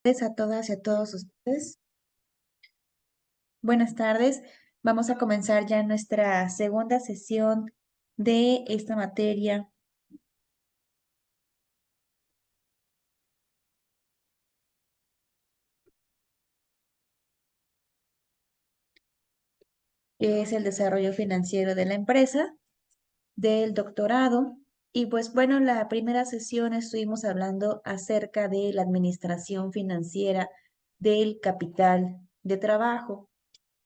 A todas y a todos ustedes. Buenas tardes. Vamos a comenzar ya nuestra segunda sesión de esta materia, que es el desarrollo financiero de la empresa, del doctorado. Y pues bueno, la primera sesión estuvimos hablando acerca de la administración financiera del capital de trabajo,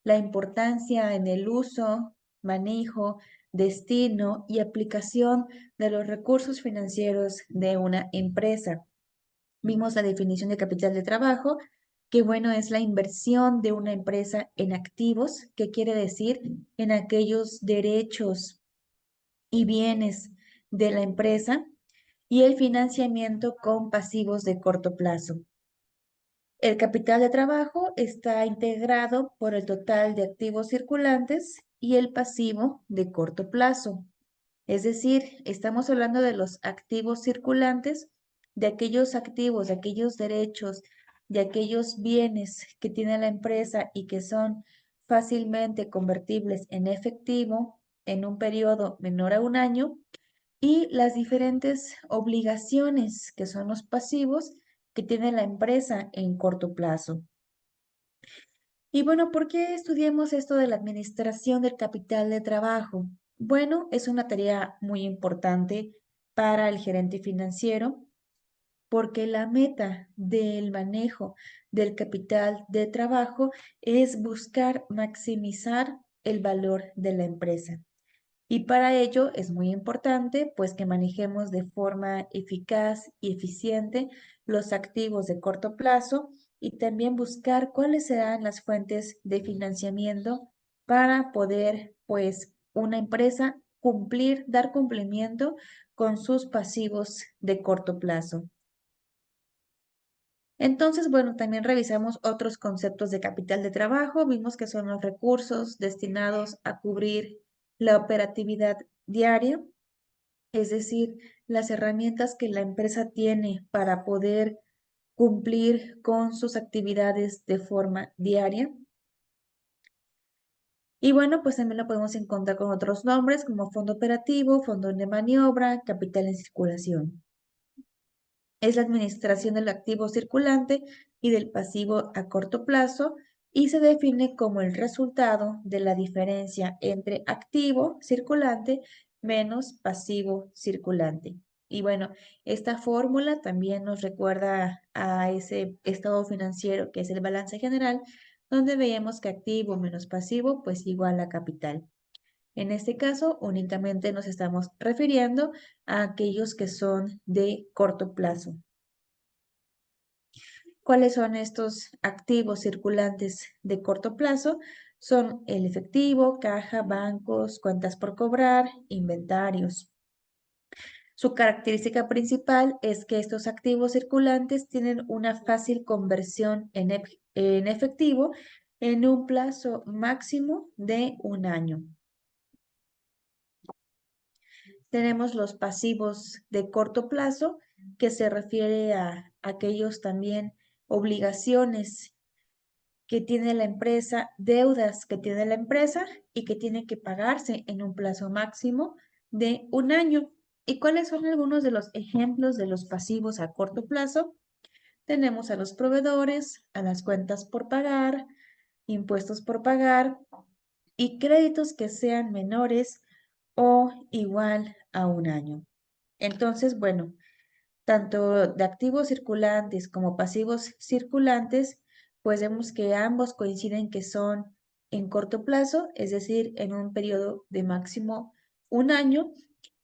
la importancia en el uso, manejo, destino y aplicación de los recursos financieros de una empresa. Vimos la definición de capital de trabajo, que bueno, es la inversión de una empresa en activos, que quiere decir en aquellos derechos y bienes de la empresa, y el financiamiento con pasivos de corto plazo. El capital de trabajo está integrado por el total de activos circulantes y el pasivo de corto plazo. Es decir, estamos hablando de los activos circulantes, de aquellos activos, de aquellos derechos, de aquellos bienes que tiene la empresa y que son fácilmente convertibles en efectivo en un periodo menor a un año, y las diferentes obligaciones que son los pasivos que tiene la empresa en corto plazo. Y bueno, ¿por qué estudiamos esto de la administración del capital de trabajo? Bueno, es una tarea muy importante para el gerente financiero porque la meta del manejo del capital de trabajo es buscar maximizar el valor de la empresa. Y para ello es muy importante pues que manejemos de forma eficaz y eficiente los activos de corto plazo y también buscar cuáles serán las fuentes de financiamiento para poder pues una empresa cumplir, dar cumplimiento con sus pasivos de corto plazo. Entonces, bueno, también revisamos otros conceptos de capital de trabajo. Vimos que son los recursos destinados a cubrir la operatividad diaria, es decir, las herramientas que la empresa tiene para poder cumplir con sus actividades de forma diaria. Y bueno, pues también lo podemos encontrar con otros nombres como fondo operativo, fondo de maniobra, capital en circulación. Es la administración del activo circulante y del pasivo a corto plazo y se define como el resultado de la diferencia entre activo circulante menos pasivo circulante. Y bueno, esta fórmula también nos recuerda a ese estado financiero que es el balance general, donde veíamos que activo menos pasivo pues igual a capital. En este caso, únicamente nos estamos refiriendo a aquellos que son de corto plazo. ¿Cuáles son estos activos circulantes de corto plazo? Son el efectivo, caja, bancos, cuentas por cobrar, inventarios. Su característica principal es que estos activos circulantes tienen una fácil conversión en efectivo en un plazo máximo de un año. Tenemos los pasivos de corto plazo, que se refiere a aquellos también obligaciones que tiene la empresa, deudas que tiene la empresa y que tienen que pagarse en un plazo máximo de un año. ¿Y cuáles son algunos de los ejemplos de los pasivos a corto plazo? Tenemos a los proveedores, a las cuentas por pagar, impuestos por pagar y créditos que sean menores o igual a un año. Entonces, bueno, tanto de activos circulantes como pasivos circulantes, pues vemos que ambos coinciden que son en corto plazo, es decir, en un periodo de máximo un año,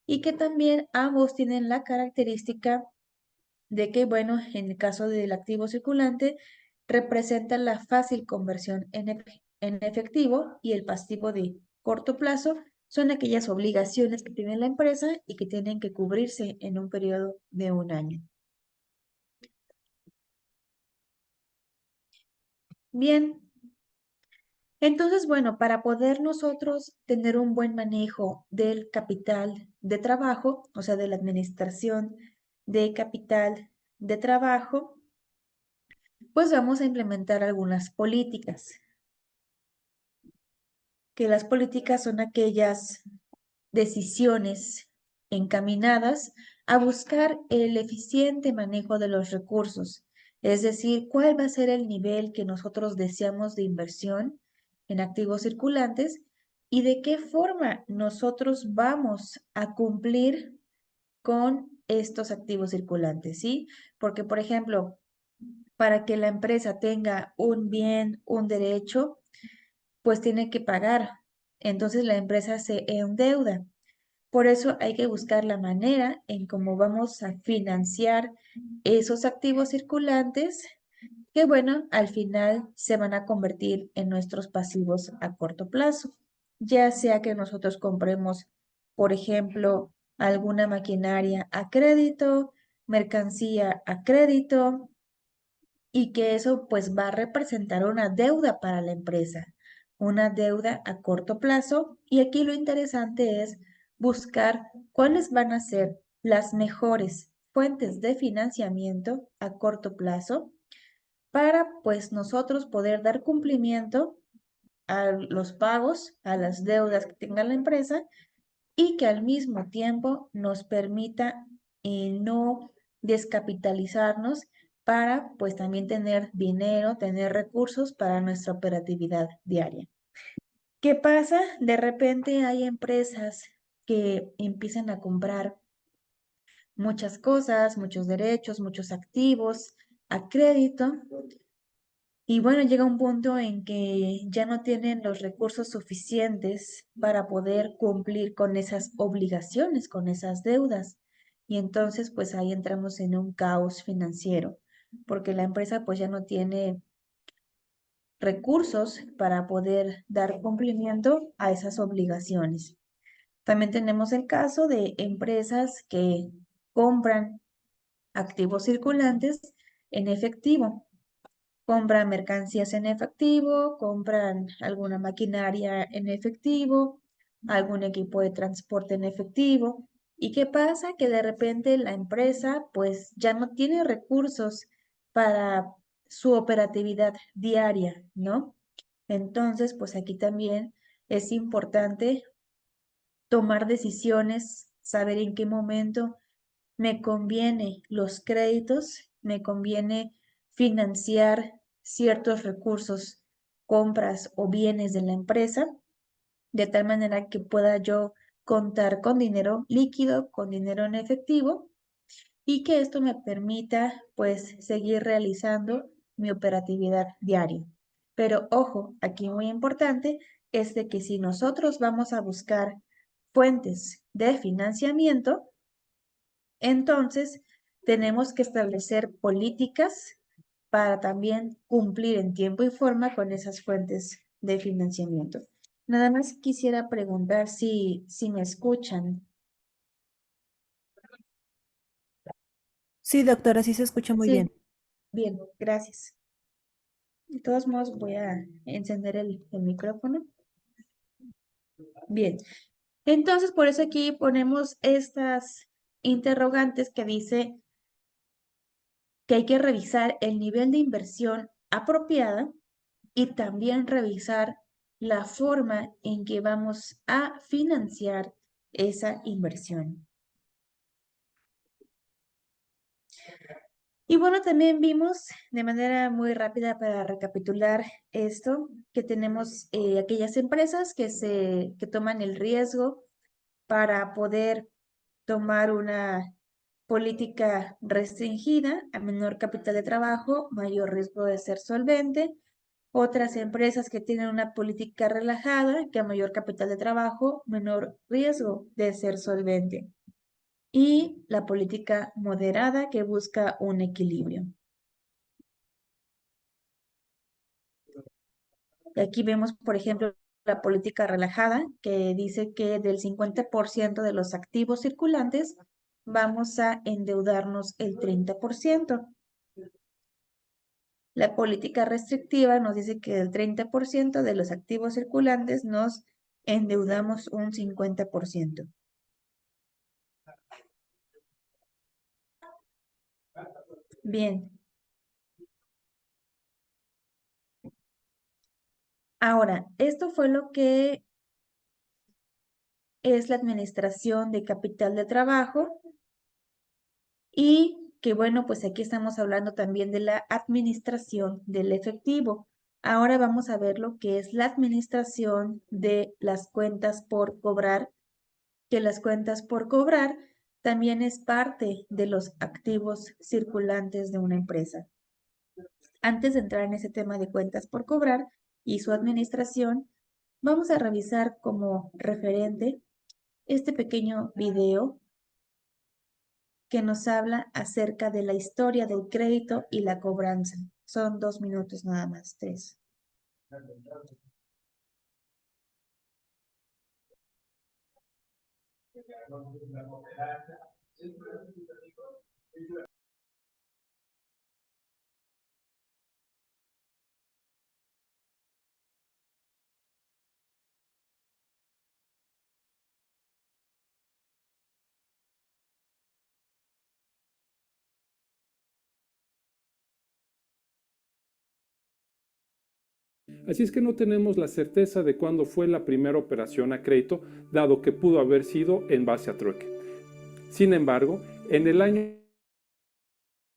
y que también ambos tienen la característica de que, bueno, en el caso del activo circulante, representa la fácil conversión en efectivo y el pasivo de corto plazo son aquellas obligaciones que tiene la empresa y que tienen que cubrirse en un periodo de un año. Bien, entonces, bueno, para poder nosotros tener un buen manejo del capital de trabajo, o sea, de la administración de capital de trabajo, pues vamos a implementar algunas políticas, que las políticas son aquellas decisiones encaminadas a buscar el eficiente manejo de los recursos, es decir, cuál va a ser el nivel que nosotros deseamos de inversión en activos circulantes y de qué forma nosotros vamos a cumplir con estos activos circulantes, ¿sí? Porque, por ejemplo, para que la empresa tenga un bien, un derecho, pues tiene que pagar. Entonces la empresa se endeuda. Por eso hay que buscar la manera en cómo vamos a financiar esos activos circulantes que, bueno, al final se van a convertir en nuestros pasivos a corto plazo. Ya sea que nosotros compremos, por ejemplo, alguna maquinaria a crédito, mercancía a crédito, y que eso pues va a representar una deuda para la empresa, una deuda a corto plazo. Y aquí lo interesante es buscar cuáles van a ser las mejores fuentes de financiamiento a corto plazo para pues nosotros poder dar cumplimiento a los pagos, a las deudas que tenga la empresa y que al mismo tiempo nos permita no descapitalizarnos para pues también tener dinero, tener recursos para nuestra operatividad diaria. ¿Qué pasa? De repente hay empresas que empiezan a comprar muchas cosas, muchos derechos, muchos activos a crédito. Y bueno, llega un punto en que ya no tienen los recursos suficientes para poder cumplir con esas obligaciones, con esas deudas. Y entonces, pues ahí entramos en un caos financiero, porque la empresa pues ya no tiene recursos para poder dar cumplimiento a esas obligaciones. También tenemos el caso de empresas que compran activos circulantes en efectivo. Compran mercancías en efectivo, compran alguna maquinaria en efectivo, algún equipo de transporte en efectivo. ¿Y qué pasa? Que de repente la empresa pues ya no tiene recursos para su operatividad diaria, ¿no? Entonces, pues aquí también es importante tomar decisiones, saber en qué momento me conviene los créditos, me conviene financiar ciertos recursos, compras o bienes de la empresa, de tal manera que pueda yo contar con dinero líquido, con dinero en efectivo y que esto me permita pues seguir realizando mi operatividad diaria. Pero ojo, aquí muy importante es de que si nosotros vamos a buscar fuentes de financiamiento, entonces, tenemos que establecer políticas para también cumplir en tiempo y forma con esas fuentes de financiamiento. Nada más quisiera preguntar si me escuchan. Sí, doctora, sí se escucha muy bien. Sí, bien, gracias. De todos modos, voy a encender el micrófono. Bien, entonces por eso aquí ponemos estas interrogantes que dice que hay que revisar el nivel de inversión apropiada y también revisar la forma en que vamos a financiar esa inversión. Y bueno, también vimos de manera muy rápida para recapitular esto, que tenemos aquellas empresas que toman el riesgo para poder tomar una política restringida, a menor capital de trabajo, mayor riesgo de ser solvente. Otras empresas que tienen una política relajada, que a mayor capital de trabajo, menor riesgo de ser solvente. Y la política moderada que busca un equilibrio. Aquí vemos, por ejemplo, la política relajada, que dice que del 50% de los activos circulantes vamos a endeudarnos el 30%. La política restrictiva nos dice que del 30% de los activos circulantes nos endeudamos un 50%. Bien, Ahora, esto fue lo que es la administración de capital de trabajo y que bueno, pues aquí estamos hablando también de la administración del efectivo. Ahora vamos a ver lo que es la administración de las cuentas por cobrar, que las cuentas por cobrar también es parte de los activos circulantes de una empresa. Antes de entrar en ese tema de cuentas por cobrar y su administración, vamos a revisar como referente este pequeño video que nos habla acerca de la historia del crédito y la cobranza. Son 2 minutos nada más, 3. Así es que no tenemos la certeza de cuándo fue la primera operación a crédito, dado que pudo haber sido en base a trueque. Sin embargo, en el año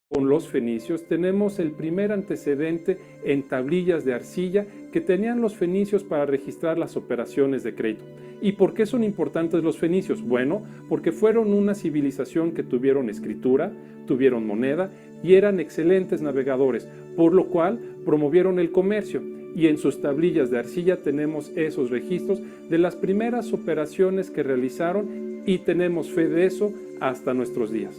con los fenicios tenemos el primer antecedente en tablillas de arcilla que tenían los fenicios para registrar las operaciones de crédito. ¿Y por qué son importantes los fenicios? Bueno, porque fueron una civilización que tuvieron escritura, tuvieron moneda y eran excelentes navegadores, por lo cual promovieron el comercio. Y en sus tablillas de arcilla tenemos esos registros de las primeras operaciones que realizaron y tenemos fe de eso hasta nuestros días.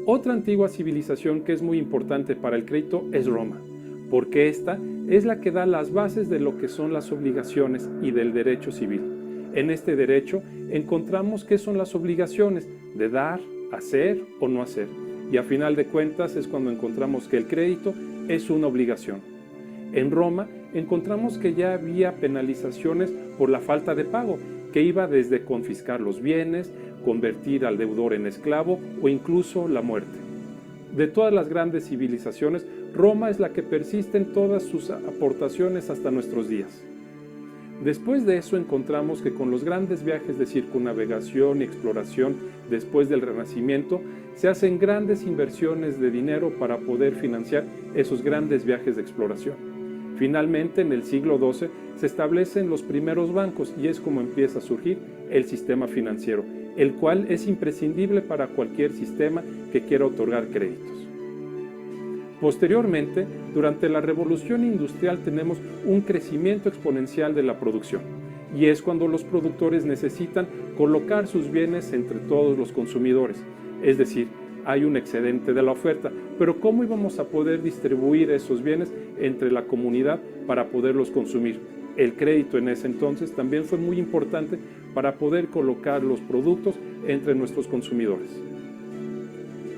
Otra antigua civilización que es muy importante para el crédito es Roma, porque esta es la que da las bases de lo que son las obligaciones y del derecho civil. En este derecho encontramos qué son las obligaciones de dar, hacer o no hacer, y a final de cuentas es cuando encontramos que el crédito es una obligación. En Roma encontramos que ya había penalizaciones por la falta de pago, que iba desde confiscar los bienes, convertir al deudor en esclavo o incluso la muerte. De todas las grandes civilizaciones, Roma es la que persiste en todas sus aportaciones hasta nuestros días. Después de eso encontramos que con los grandes viajes de circunnavegación y exploración después del Renacimiento, se hacen grandes inversiones de dinero para poder financiar esos grandes viajes de exploración. Finalmente, en el siglo XII, se establecen los primeros bancos y es como empieza a surgir el sistema financiero, el cual es imprescindible para cualquier sistema que quiera otorgar créditos. Posteriormente, durante la Revolución Industrial tenemos un crecimiento exponencial de la producción y es cuando los productores necesitan colocar sus bienes entre todos los consumidores, es decir, hay un excedente de la oferta, pero ¿cómo íbamos a poder distribuir esos bienes entre la comunidad para poderlos consumir? El crédito en ese entonces también fue muy importante para poder colocar los productos entre nuestros consumidores.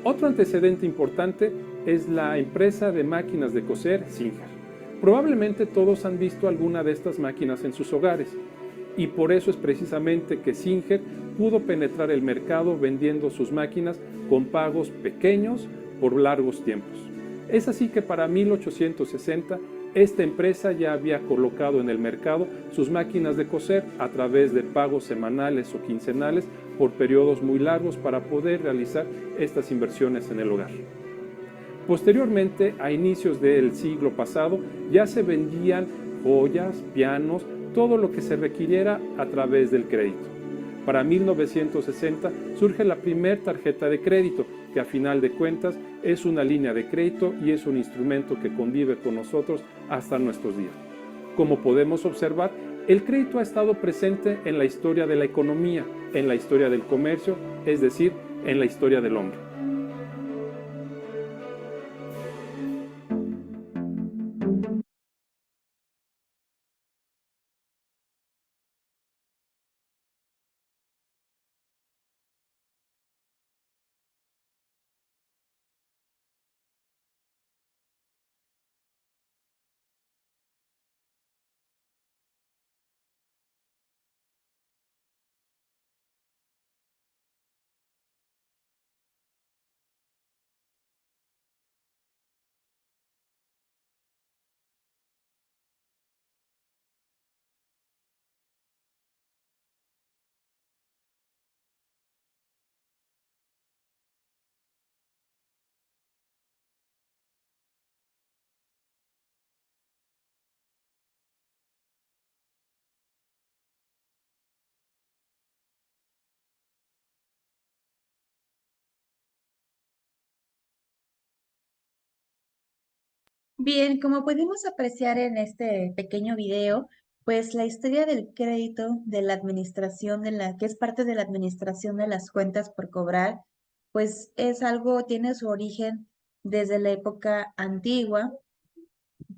Otro antecedente importante es la empresa de máquinas de coser Singer. Probablemente todos han visto alguna de estas máquinas en sus hogares y por eso es precisamente que Singer pudo penetrar el mercado vendiendo sus máquinas con pagos pequeños por largos tiempos. Es así que para 1860 esta empresa ya había colocado en el mercado sus máquinas de coser a través de pagos semanales o quincenales por periodos muy largos para poder realizar estas inversiones en el hogar. Posteriormente, a inicios del siglo pasado, ya se vendían joyas, pianos, todo lo que se requiriera a través del crédito. Para 1960 surge la primera tarjeta de crédito, que a final de cuentas es una línea de crédito y es un instrumento que convive con nosotros hasta nuestros días. Como podemos observar, el crédito ha estado presente en la historia de la economía, en la historia del comercio, es decir, en la historia del hombre. Bien, como pudimos apreciar en este pequeño video, pues la historia del crédito, de la administración que es parte de la administración de las cuentas por cobrar, pues es algo, tiene su origen desde la época antigua,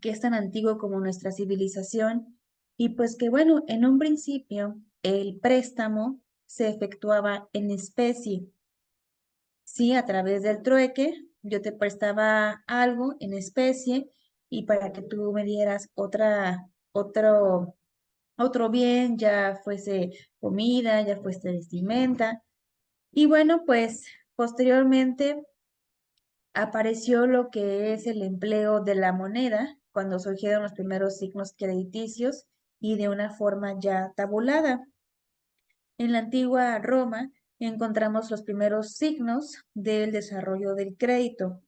que es tan antiguo como nuestra civilización, y pues que bueno, en un principio el préstamo se efectuaba en especie. Sí, a través del trueque, yo te prestaba algo en especie y para que tú me dieras otro bien, ya fuese comida, ya fuese vestimenta. Y bueno, pues posteriormente apareció lo que es el empleo de la moneda cuando surgieron los primeros signos crediticios y de una forma ya tabulada. En la antigua Roma encontramos los primeros signos del desarrollo del crédito.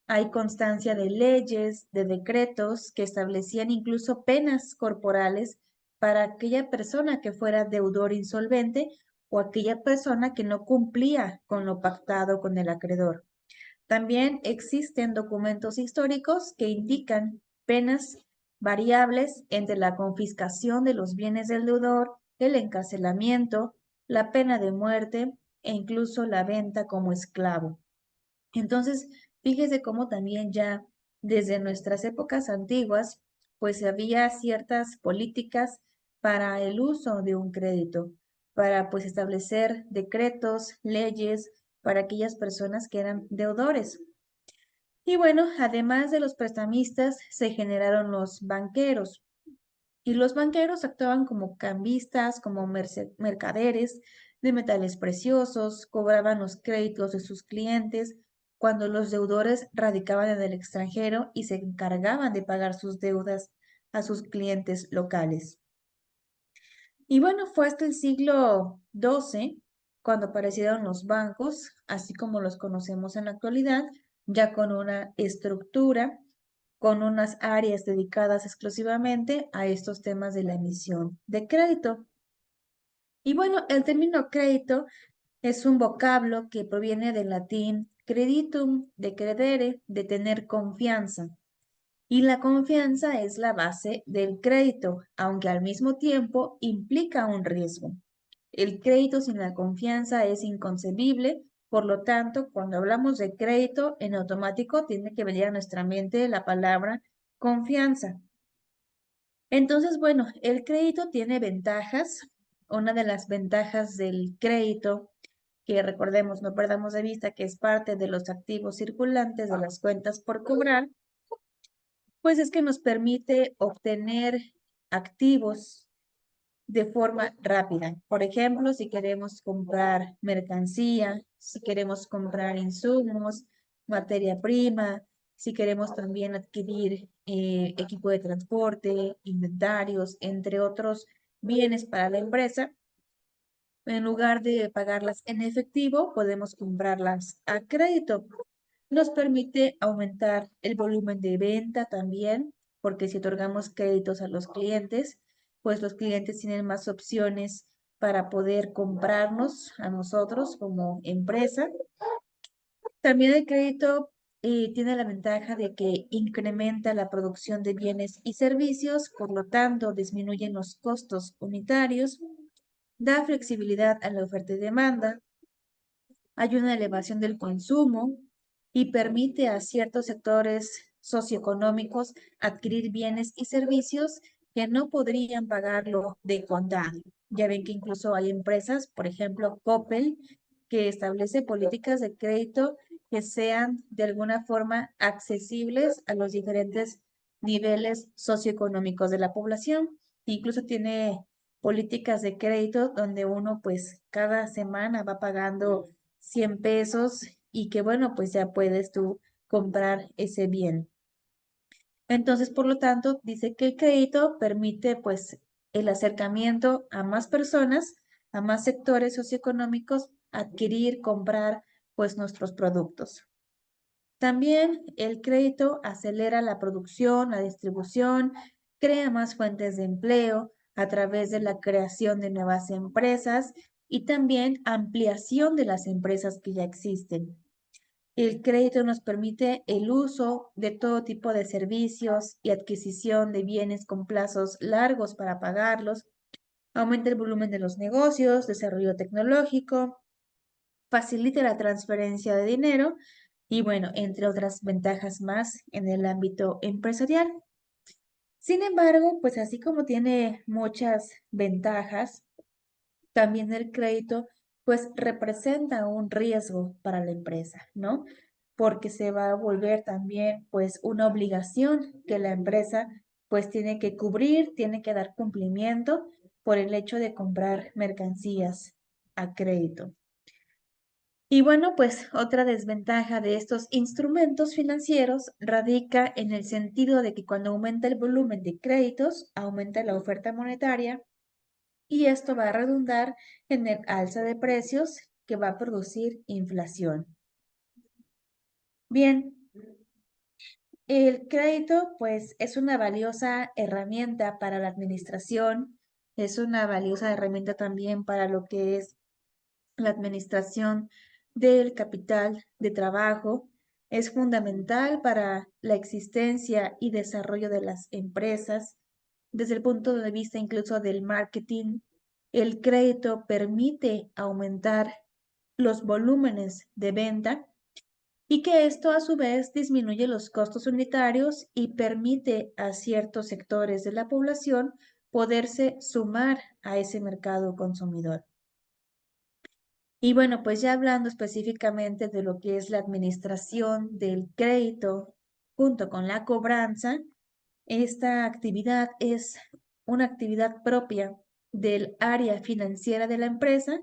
Hay constancia de leyes, de decretos que establecían incluso penas corporales para aquella persona que fuera deudor insolvente o aquella persona que no cumplía con lo pactado con el acreedor. También existen documentos históricos que indican penas variables entre la confiscación de los bienes del deudor, el encarcelamiento, la pena de muerte e incluso la venta como esclavo. Entonces, fíjese cómo también ya desde nuestras épocas antiguas, pues había ciertas políticas para el uso de un crédito, para pues establecer decretos, leyes para aquellas personas que eran deudores. Y bueno, además de los prestamistas, se generaron los banqueros. Y los banqueros actuaban como cambistas, como mercaderes de metales preciosos, cobraban los créditos de sus clientes cuando los deudores radicaban en el extranjero y se encargaban de pagar sus deudas a sus clientes locales. Y bueno, fue hasta el siglo XII cuando aparecieron los bancos, así como los conocemos en la actualidad, ya con una estructura, con unas áreas dedicadas exclusivamente a estos temas de la emisión de crédito. Y bueno, el término crédito es un vocablo que proviene del latín creditum, de credere, de tener confianza. Y la confianza es la base del crédito, aunque al mismo tiempo implica un riesgo. El crédito sin la confianza es inconcebible, por lo tanto, cuando hablamos de crédito, en automático tiene que venir a nuestra mente la palabra confianza. Entonces, bueno, el crédito tiene ventajas. Una de las ventajas del crédito, que recordemos, no perdamos de vista que es parte de los activos circulantes de las cuentas por cobrar, pues es que nos permite obtener activos de forma rápida. Por ejemplo, si queremos comprar mercancía, si queremos comprar insumos, materia prima, si queremos también adquirir equipo de transporte, inventarios, entre otros bienes para la empresa, en lugar de pagarlas en efectivo, podemos comprarlas a crédito. Nos permite aumentar el volumen de venta también, porque si otorgamos créditos a los clientes, pues los clientes tienen más opciones para poder comprarnos a nosotros como empresa. También el crédito tiene la ventaja de que incrementa la producción de bienes y servicios, por lo tanto disminuyen los costos unitarios, da flexibilidad a la oferta y demanda, hay una elevación del consumo y permite a ciertos sectores socioeconómicos adquirir bienes y servicios que no podrían pagarlo de contado. Ya ven que incluso hay empresas, por ejemplo, Coppel, que establece políticas de crédito que sean de alguna forma accesibles a los diferentes niveles socioeconómicos de la población. Incluso tiene políticas de crédito donde uno pues cada semana va pagando 100 pesos y que bueno, pues ya puedes tú comprar ese bien. Entonces, por lo tanto, dice que el crédito permite pues el acercamiento a más personas, a más sectores socioeconómicos, adquirir, comprar pues nuestros productos. También el crédito acelera la producción, la distribución, crea más fuentes de empleo a través de la creación de nuevas empresas y también ampliación de las empresas que ya existen. El crédito nos permite el uso de todo tipo de servicios y adquisición de bienes con plazos largos para pagarlos, aumenta el volumen de los negocios, desarrollo tecnológico, facilita la transferencia de dinero y bueno, entre otras ventajas más en el ámbito empresarial. Sin embargo, pues así como tiene muchas ventajas, también el crédito pues representa un riesgo para la empresa, ¿no? Porque se va a volver también pues una obligación que la empresa pues tiene que cubrir, tiene que dar cumplimiento por el hecho de comprar mercancías a crédito. Y bueno, pues otra desventaja de estos instrumentos financieros radica en el sentido de que cuando aumenta el volumen de créditos, aumenta la oferta monetaria y esto va a redundar en el alza de precios que va a producir inflación. Bien, el crédito pues es una valiosa herramienta para la administración, es una valiosa herramienta también para lo que es la administración del capital de trabajo, es fundamental para la existencia y desarrollo de las empresas. Desde el punto de vista incluso del marketing, el crédito permite aumentar los volúmenes de venta y que esto a su vez disminuye los costos unitarios y permite a ciertos sectores de la población poderse sumar a ese mercado consumidor. Y bueno, pues ya hablando específicamente de lo que es la administración del crédito junto con la cobranza, esta actividad es una actividad propia del área financiera de la empresa,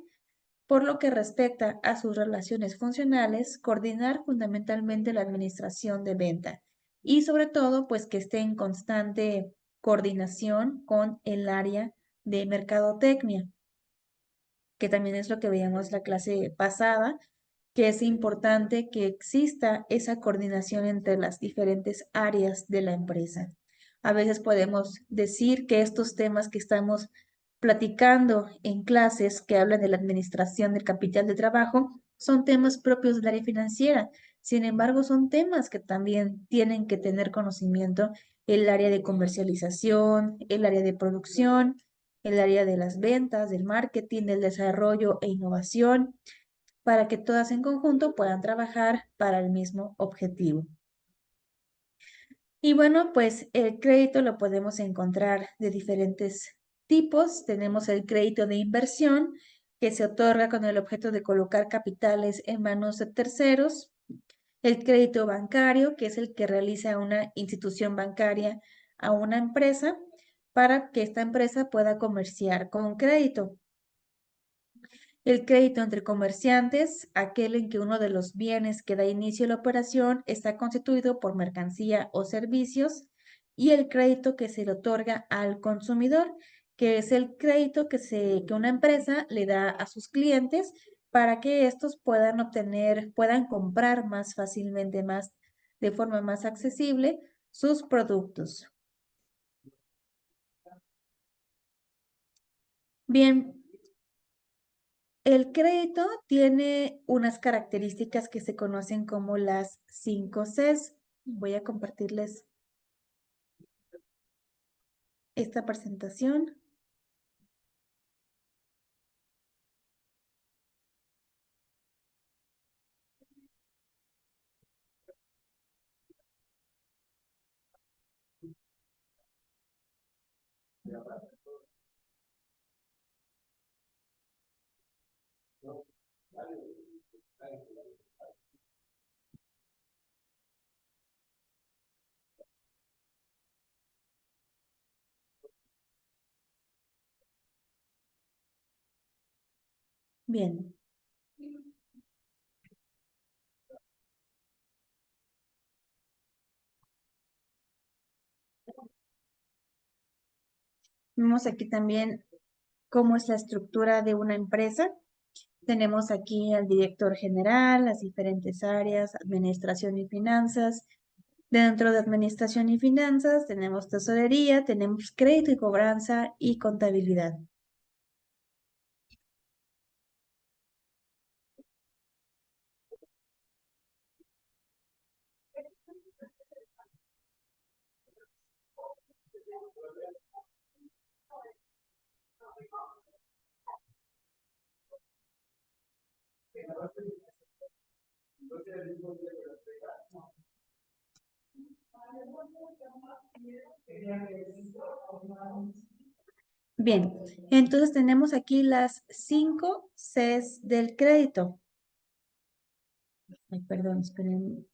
por lo que respecta a sus relaciones funcionales, coordinar fundamentalmente la administración de venta y sobre todo, pues que esté en constante coordinación con el área de mercadotecnia, que también es lo que veíamos la clase pasada, que es importante que exista esa coordinación entre las diferentes áreas de la empresa. A veces podemos decir que estos temas que estamos platicando en clases que hablan de la administración del capital de trabajo son temas propios del área financiera. Sin embargo, son temas que también tienen que tener conocimiento el área de comercialización, el área de producción, el área de las ventas, del marketing, del desarrollo e innovación, para que todas en conjunto puedan trabajar para el mismo objetivo. Y bueno, pues el crédito lo podemos encontrar de diferentes tipos. Tenemos el crédito de inversión, que se otorga con el objeto de colocar capitales en manos de terceros. El crédito bancario, que es el que realiza una institución bancaria a una empresa para que esta empresa pueda comerciar con crédito. El crédito entre comerciantes, aquel en que uno de los bienes que da inicio a la operación está constituido por mercancía o servicios, y el crédito que se le otorga al consumidor, que es el crédito que una empresa le da a sus clientes para que estos puedan comprar más fácilmente, de forma más accesible, sus productos. Bien, el crédito tiene unas características que se conocen como las 5 Cs. Voy a compartirles esta presentación. Bien, vemos aquí también cómo es la estructura de una empresa. Tenemos aquí al director general, las diferentes áreas, administración y finanzas. Dentro de administración y finanzas tenemos tesorería, tenemos crédito y cobranza y contabilidad. Bien, entonces tenemos aquí las 5 Cs del crédito. Ay, perdón, esperen.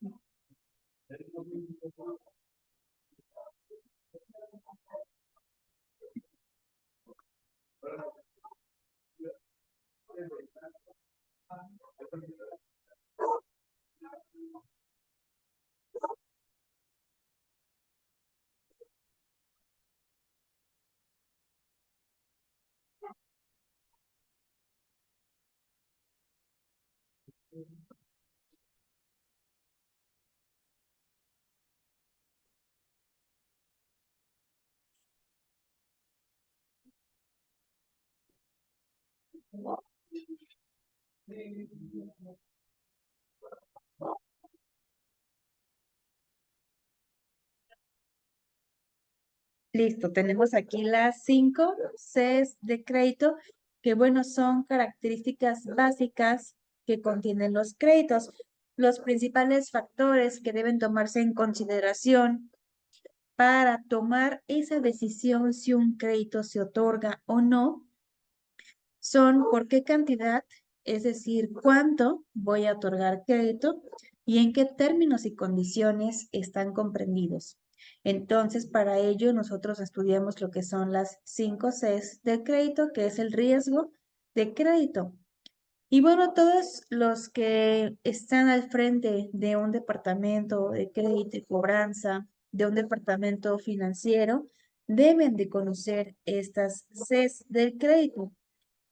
Listo, tenemos aquí las 5 Cs de crédito, que bueno, son características básicas que contienen los créditos. Los principales factores que deben tomarse en consideración para tomar esa decisión si un crédito se otorga o no son por qué cantidad, es decir, cuánto voy a otorgar crédito y en qué términos y condiciones están comprendidos. Entonces, para ello, nosotros estudiamos lo que son las 5 Cs del crédito, que es el riesgo de crédito. Y bueno, todos los que están al frente de un departamento de crédito y cobranza, de un departamento financiero, deben de conocer estas Cs del crédito,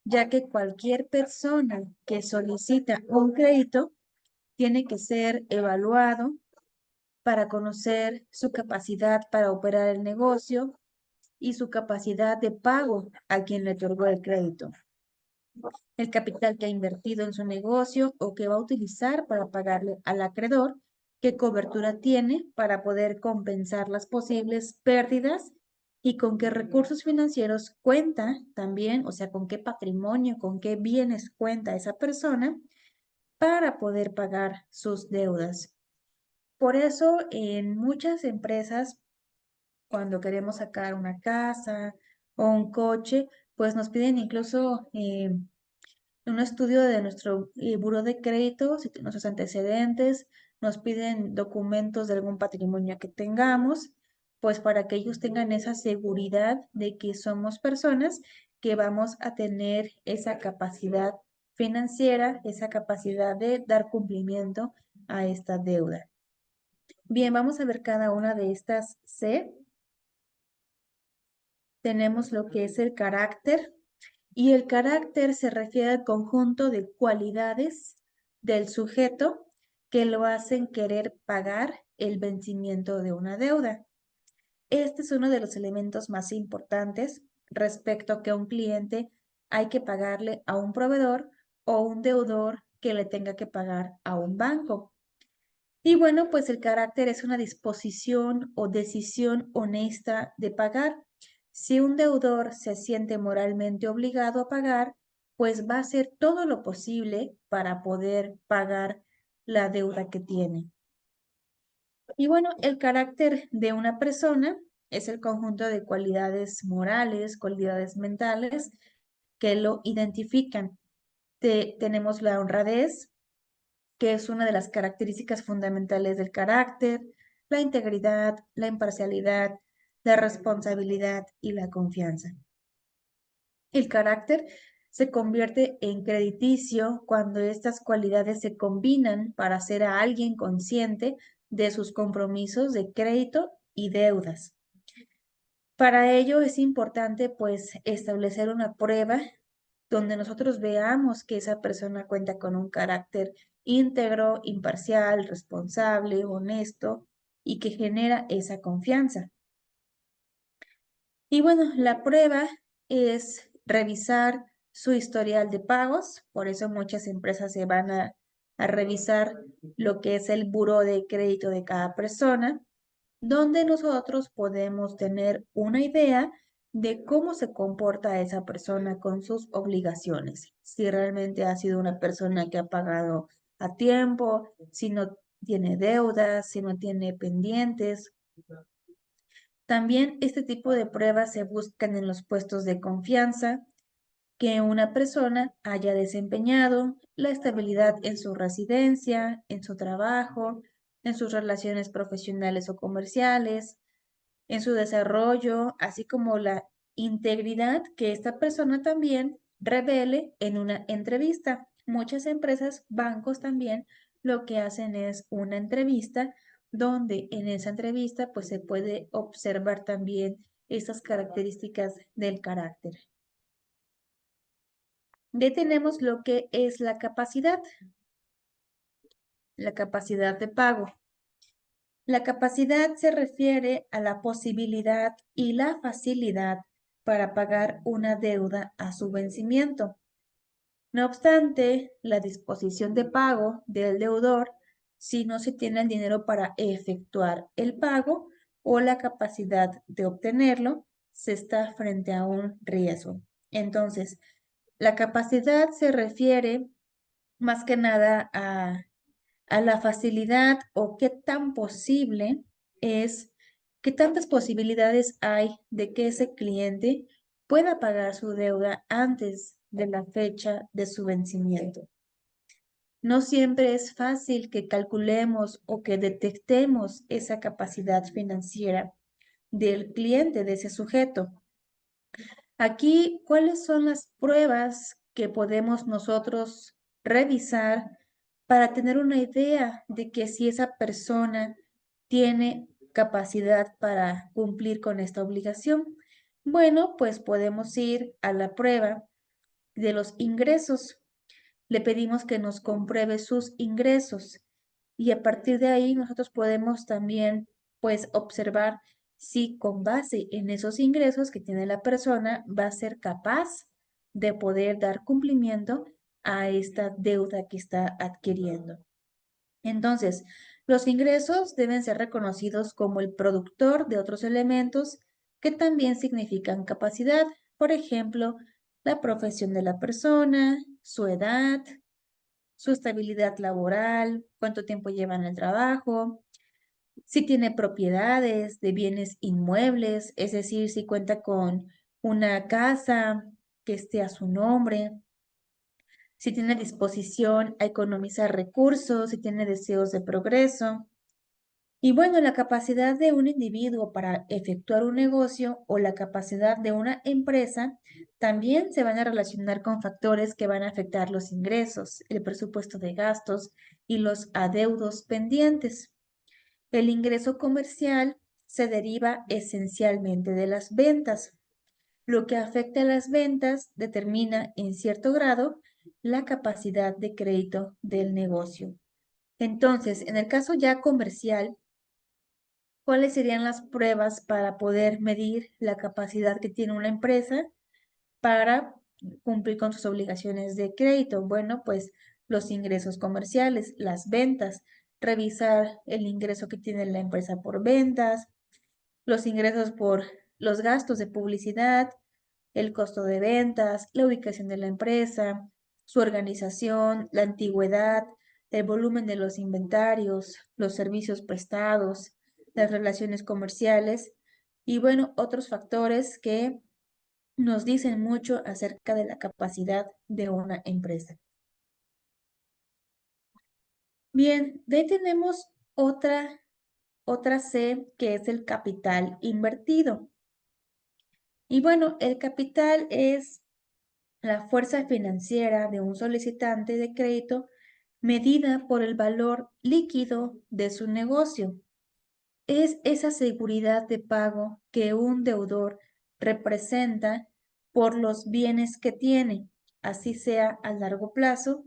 ya que cualquier persona que solicita un crédito tiene que ser evaluado para conocer su capacidad para operar el negocio y su capacidad de pago a quien le otorgó el crédito, el capital que ha invertido en su negocio o que va a utilizar para pagarle al acreedor, qué cobertura tiene para poder compensar las posibles pérdidas y con qué recursos financieros cuenta también, o sea, con qué patrimonio, con qué bienes cuenta esa persona para poder pagar sus deudas. Por eso, en muchas empresas, cuando queremos sacar una casa o un coche, pues nos piden incluso un estudio de nuestro buró de crédito, si nuestros antecedentes, nos piden documentos de algún patrimonio que tengamos, pues para que ellos tengan esa seguridad de que somos personas que vamos a tener esa capacidad financiera, esa capacidad de dar cumplimiento a esta deuda. Bien, vamos a ver cada una de estas C. Tenemos lo que es el carácter, y el carácter se refiere al conjunto de cualidades del sujeto que lo hacen querer pagar el vencimiento de una deuda. Este es uno de los elementos más importantes respecto a que a un cliente hay que pagarle a un proveedor o un deudor que le tenga que pagar a un banco. Y bueno, pues el carácter es una disposición o decisión honesta de pagar. Si un deudor se siente moralmente obligado a pagar, pues va a hacer todo lo posible para poder pagar la deuda que tiene. Y bueno, el carácter de una persona es el conjunto de cualidades morales, cualidades mentales que lo identifican. Tenemos la honradez, que es una de las características fundamentales del carácter, la integridad, la imparcialidad, la responsabilidad y la confianza. El carácter se convierte en crediticio cuando estas cualidades se combinan para hacer a alguien consciente de sus compromisos de crédito y deudas. Para ello es importante pues establecer una prueba donde nosotros veamos que esa persona cuenta con un carácter íntegro, imparcial, responsable, honesto y que genera esa confianza. Y bueno, la prueba es revisar su historial de pagos, por eso muchas empresas se van a revisar lo que es el buró de crédito de cada persona, donde nosotros podemos tener una idea de cómo se comporta esa persona con sus obligaciones, si realmente ha sido una persona que ha pagado a tiempo, si no tiene deudas, si no tiene pendientes. También este tipo de pruebas se buscan en los puestos de confianza que una persona haya desempeñado, la estabilidad en su residencia, en su trabajo, en sus relaciones profesionales o comerciales, en su desarrollo, así como la integridad que esta persona también revele en una entrevista. Muchas empresas, bancos también, lo que hacen es una entrevista donde en esa entrevista pues se puede observar también estas características del carácter. Detenemos lo que es la capacidad de pago. La capacidad se refiere a la posibilidad y la facilidad para pagar una deuda a su vencimiento. No obstante, la disposición de pago del deudor, si no se tiene el dinero para efectuar el pago o la capacidad de obtenerlo, se está frente a un riesgo. Entonces, la capacidad se refiere más que nada a la facilidad o qué tan posible es, qué tantas posibilidades hay de que ese cliente pueda pagar su deuda antes de la fecha de su vencimiento. No siempre es fácil que calculemos o que detectemos esa capacidad financiera del cliente, de ese sujeto. Aquí, ¿cuáles son las pruebas que podemos nosotros revisar para tener una idea de que si esa persona tiene capacidad para cumplir con esta obligación? Bueno, pues podemos ir a la prueba de los ingresos. Le pedimos que nos compruebe sus ingresos y a partir de ahí nosotros podemos también pues observar si con base en esos ingresos que tiene la persona va a ser capaz de poder dar cumplimiento a esta deuda que está adquiriendo. Entonces, los ingresos deben ser reconocidos como el productor de otros elementos que también significan capacidad, por ejemplo, la profesión de la persona, su edad, su estabilidad laboral, cuánto tiempo lleva en el trabajo, si tiene propiedades de bienes inmuebles, es decir, si cuenta con una casa que esté a su nombre, si tiene disposición a economizar recursos, si tiene deseos de progreso. Y bueno, la capacidad de un individuo para efectuar un negocio o la capacidad de una empresa también se van a relacionar con factores que van a afectar los ingresos, el presupuesto de gastos y los adeudos pendientes. El ingreso comercial se deriva esencialmente de las ventas. Lo que afecta a las ventas determina en cierto grado la capacidad de crédito del negocio. Entonces, en el caso ya comercial, ¿cuáles serían las pruebas para poder medir la capacidad que tiene una empresa para cumplir con sus obligaciones de crédito? Bueno, pues los ingresos comerciales, las ventas, revisar el ingreso que tiene la empresa por ventas, los ingresos por los gastos de publicidad, el costo de ventas, la ubicación de la empresa, su organización, la antigüedad, el volumen de los inventarios, los servicios prestados, las relaciones comerciales y bueno, otros factores que nos dicen mucho acerca de la capacidad de una empresa. Bien, de ahí tenemos otra C que es el capital invertido. Y bueno, el capital es la fuerza financiera de un solicitante de crédito medida por el valor líquido de su negocio. Es esa seguridad de pago que un deudor representa por los bienes que tiene, así sea a largo plazo,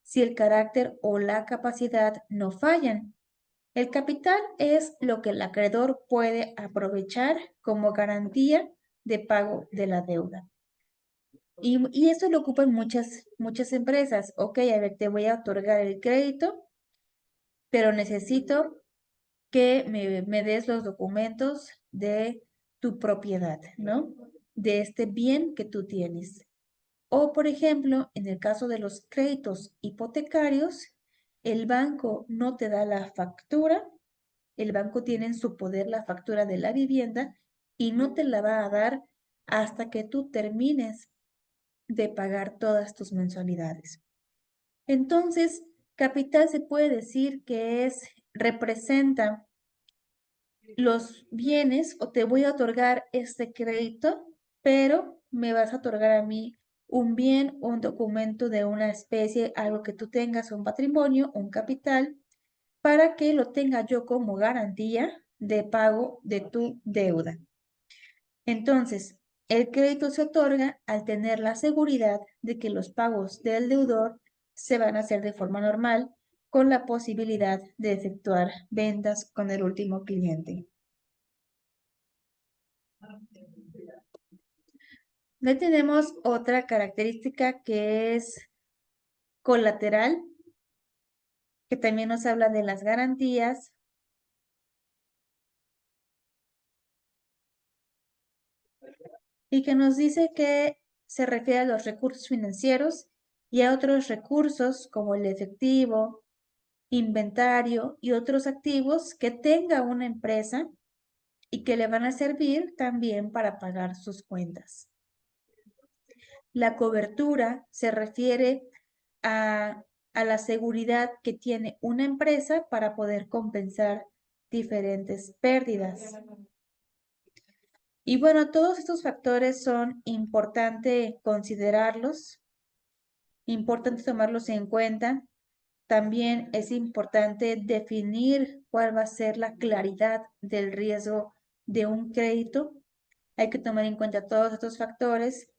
si el carácter o la capacidad no fallan. El capital es lo que el acreedor puede aprovechar como garantía de pago de la deuda. Y eso lo ocupan muchas empresas. Ok, a ver, te voy a otorgar el crédito, pero necesito que me des los documentos de tu propiedad, ¿no? De este bien que tú tienes. O, por ejemplo, en el caso de los créditos hipotecarios, el banco no te da la factura el banco tiene en su poder la factura de la vivienda y no te la va a dar hasta que tú termines de pagar todas tus mensualidades. Entonces, capital se puede decir que representa los bienes o te voy a otorgar este crédito, pero me vas a otorgar a mí un bien, un documento de una especie, algo que tú tengas, un patrimonio, un capital, para que lo tenga yo como garantía de pago de tu deuda. Entonces, el crédito se otorga al tener la seguridad de que los pagos del deudor se van a hacer de forma normal, con la posibilidad de efectuar ventas con el último cliente. Ya tenemos otra característica que es colateral, que también nos habla de las garantías. Y que nos dice que se refiere a los recursos financieros y a otros recursos como el efectivo, inventario y otros activos que tenga una empresa y que le van a servir también para pagar sus cuentas. La cobertura se refiere a la seguridad que tiene una empresa para poder compensar diferentes pérdidas. Y bueno, todos estos factores son importantes considerarlos, importante tomarlos en cuenta. También es importante definir cuál va a ser la claridad del riesgo de un crédito. Hay que tomar en cuenta todos estos factores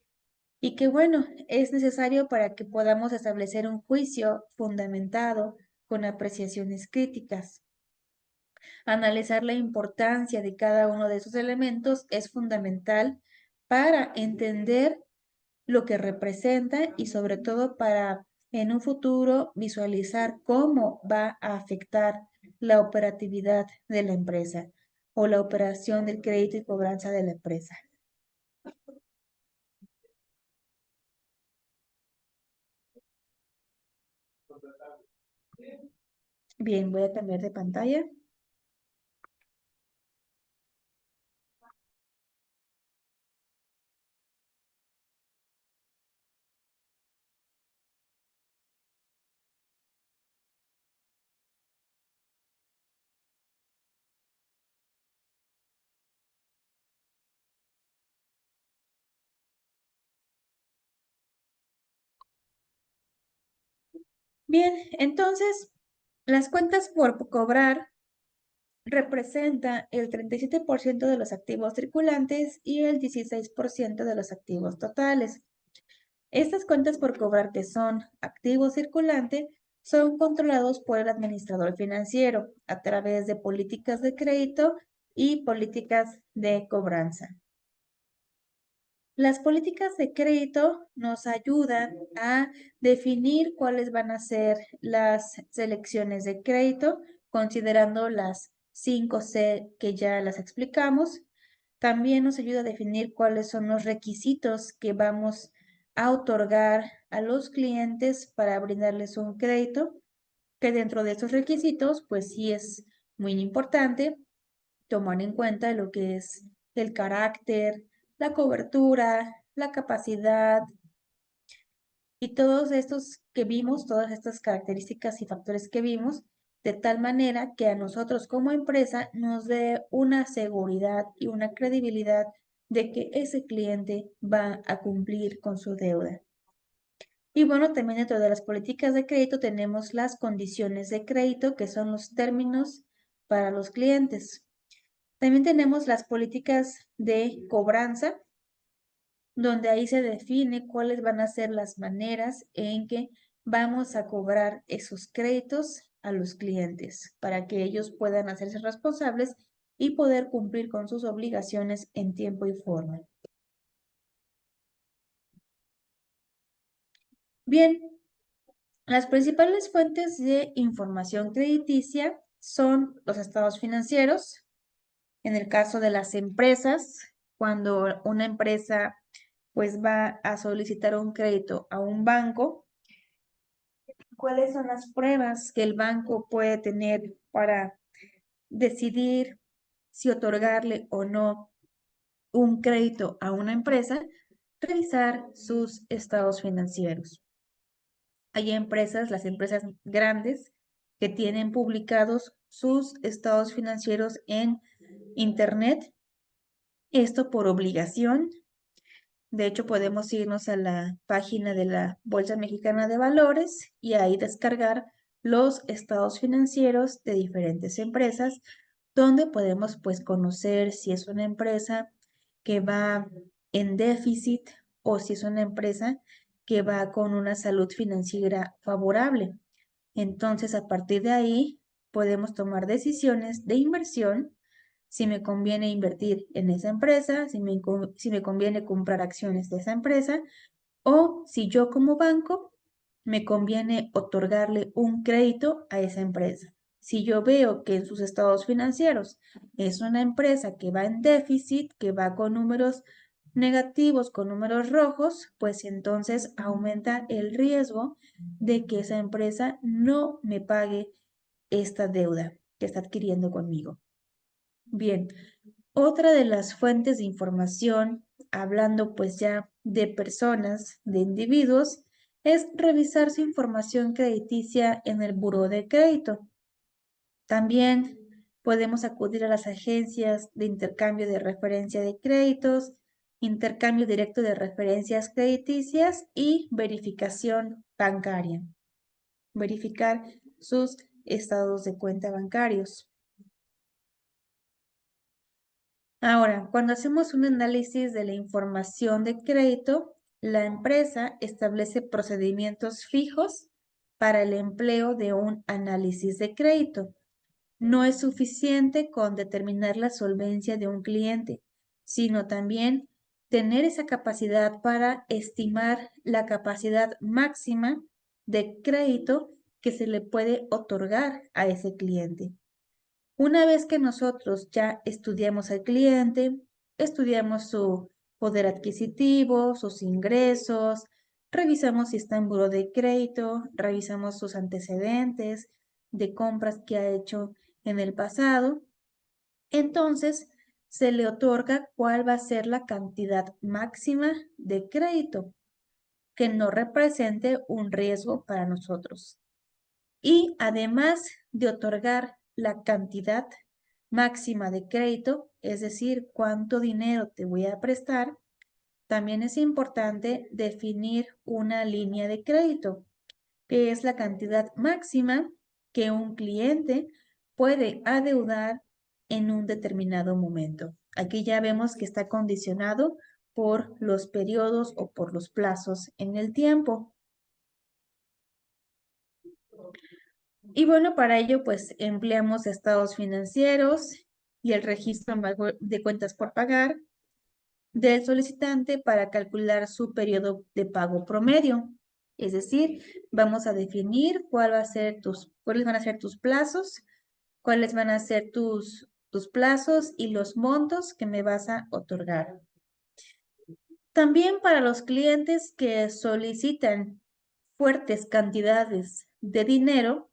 y que bueno, es necesario para que podamos establecer un juicio fundamentado con apreciaciones críticas. Analizar la importancia de cada uno de esos elementos es fundamental para entender lo que representa y sobre todo para en un futuro visualizar cómo va a afectar la operatividad de la empresa o la operación del crédito y cobranza de la empresa. Bien, voy a cambiar de pantalla. Bien, entonces las cuentas por cobrar representa el 37% de los activos circulantes y el 16% de los activos totales. Estas cuentas por cobrar que son activo circulante son controlados por el administrador financiero a través de políticas de crédito y políticas de cobranza. Las políticas de crédito nos ayudan a definir cuáles van a ser las selecciones de crédito, considerando las 5C que ya las explicamos. También nos ayuda a definir cuáles son los requisitos que vamos a otorgar a los clientes para brindarles un crédito, que dentro de estos requisitos, pues sí es muy importante tomar en cuenta lo que es el carácter, la cobertura, la capacidad y todos estos que vimos, todas estas características y factores que vimos, de tal manera que a nosotros como empresa nos dé una seguridad y una credibilidad de que ese cliente va a cumplir con su deuda. Y bueno, también dentro de las políticas de crédito tenemos las condiciones de crédito, que son los términos para los clientes. También tenemos las políticas de cobranza, donde ahí se define cuáles van a ser las maneras en que vamos a cobrar esos créditos a los clientes para que ellos puedan hacerse responsables y poder cumplir con sus obligaciones en tiempo y forma. Bien, las principales fuentes de información crediticia son los estados financieros. En el caso de las empresas, cuando una empresa pues va a solicitar un crédito a un banco, ¿cuáles son las pruebas que el banco puede tener para decidir si otorgarle o no un crédito a una empresa, revisar sus estados financieros. Hay empresas, las empresas grandes, que tienen publicados sus estados financieros en Internet, esto por obligación. De hecho, podemos irnos a la página de la Bolsa Mexicana de Valores y ahí descargar los estados financieros de diferentes empresas, donde podemos pues conocer si es una empresa que va en déficit o si es una empresa que va con una salud financiera favorable. Entonces, a partir de ahí, podemos tomar decisiones de inversión, si me conviene invertir en esa empresa, si me conviene comprar acciones de esa empresa, o si yo como banco me conviene otorgarle un crédito a esa empresa. Si yo veo que en sus estados financieros es una empresa que va en déficit, que va con números negativos, con números rojos, pues entonces aumenta el riesgo de que esa empresa no me pague esta deuda que está adquiriendo conmigo. Bien, otra de las fuentes de información, hablando pues ya de personas, de individuos, es revisar su información crediticia en el buró de crédito. También podemos acudir a las agencias de intercambio de referencia de créditos, intercambio directo de referencias crediticias y verificación bancaria. Verificar sus estados de cuenta bancarios. Ahora, cuando hacemos un análisis de la información de crédito, la empresa establece procedimientos fijos para el empleo de un análisis de crédito. No es suficiente con determinar la solvencia de un cliente, sino también tener esa capacidad para estimar la capacidad máxima de crédito que se le puede otorgar a ese cliente. Una vez que nosotros ya estudiamos al cliente, estudiamos su poder adquisitivo, sus ingresos, revisamos si está en buró de crédito, revisamos sus antecedentes de compras que ha hecho en el pasado, entonces se le otorga cuál va a ser la cantidad máxima de crédito que no represente un riesgo para nosotros. Y además de otorgar la cantidad máxima de crédito, es decir, cuánto dinero te voy a prestar, también es importante definir una línea de crédito, que es la cantidad máxima que un cliente puede adeudar en un determinado momento. Aquí ya vemos que está condicionado por los periodos o por los plazos en el tiempo. Y bueno, para ello pues empleamos estados financieros y el registro de cuentas por pagar del solicitante para calcular su periodo de pago promedio. Es decir, vamos a definir cuáles van a ser tus plazos, cuáles van a ser tus plazos y los montos que me vas a otorgar. También para los clientes que solicitan fuertes cantidades de dinero,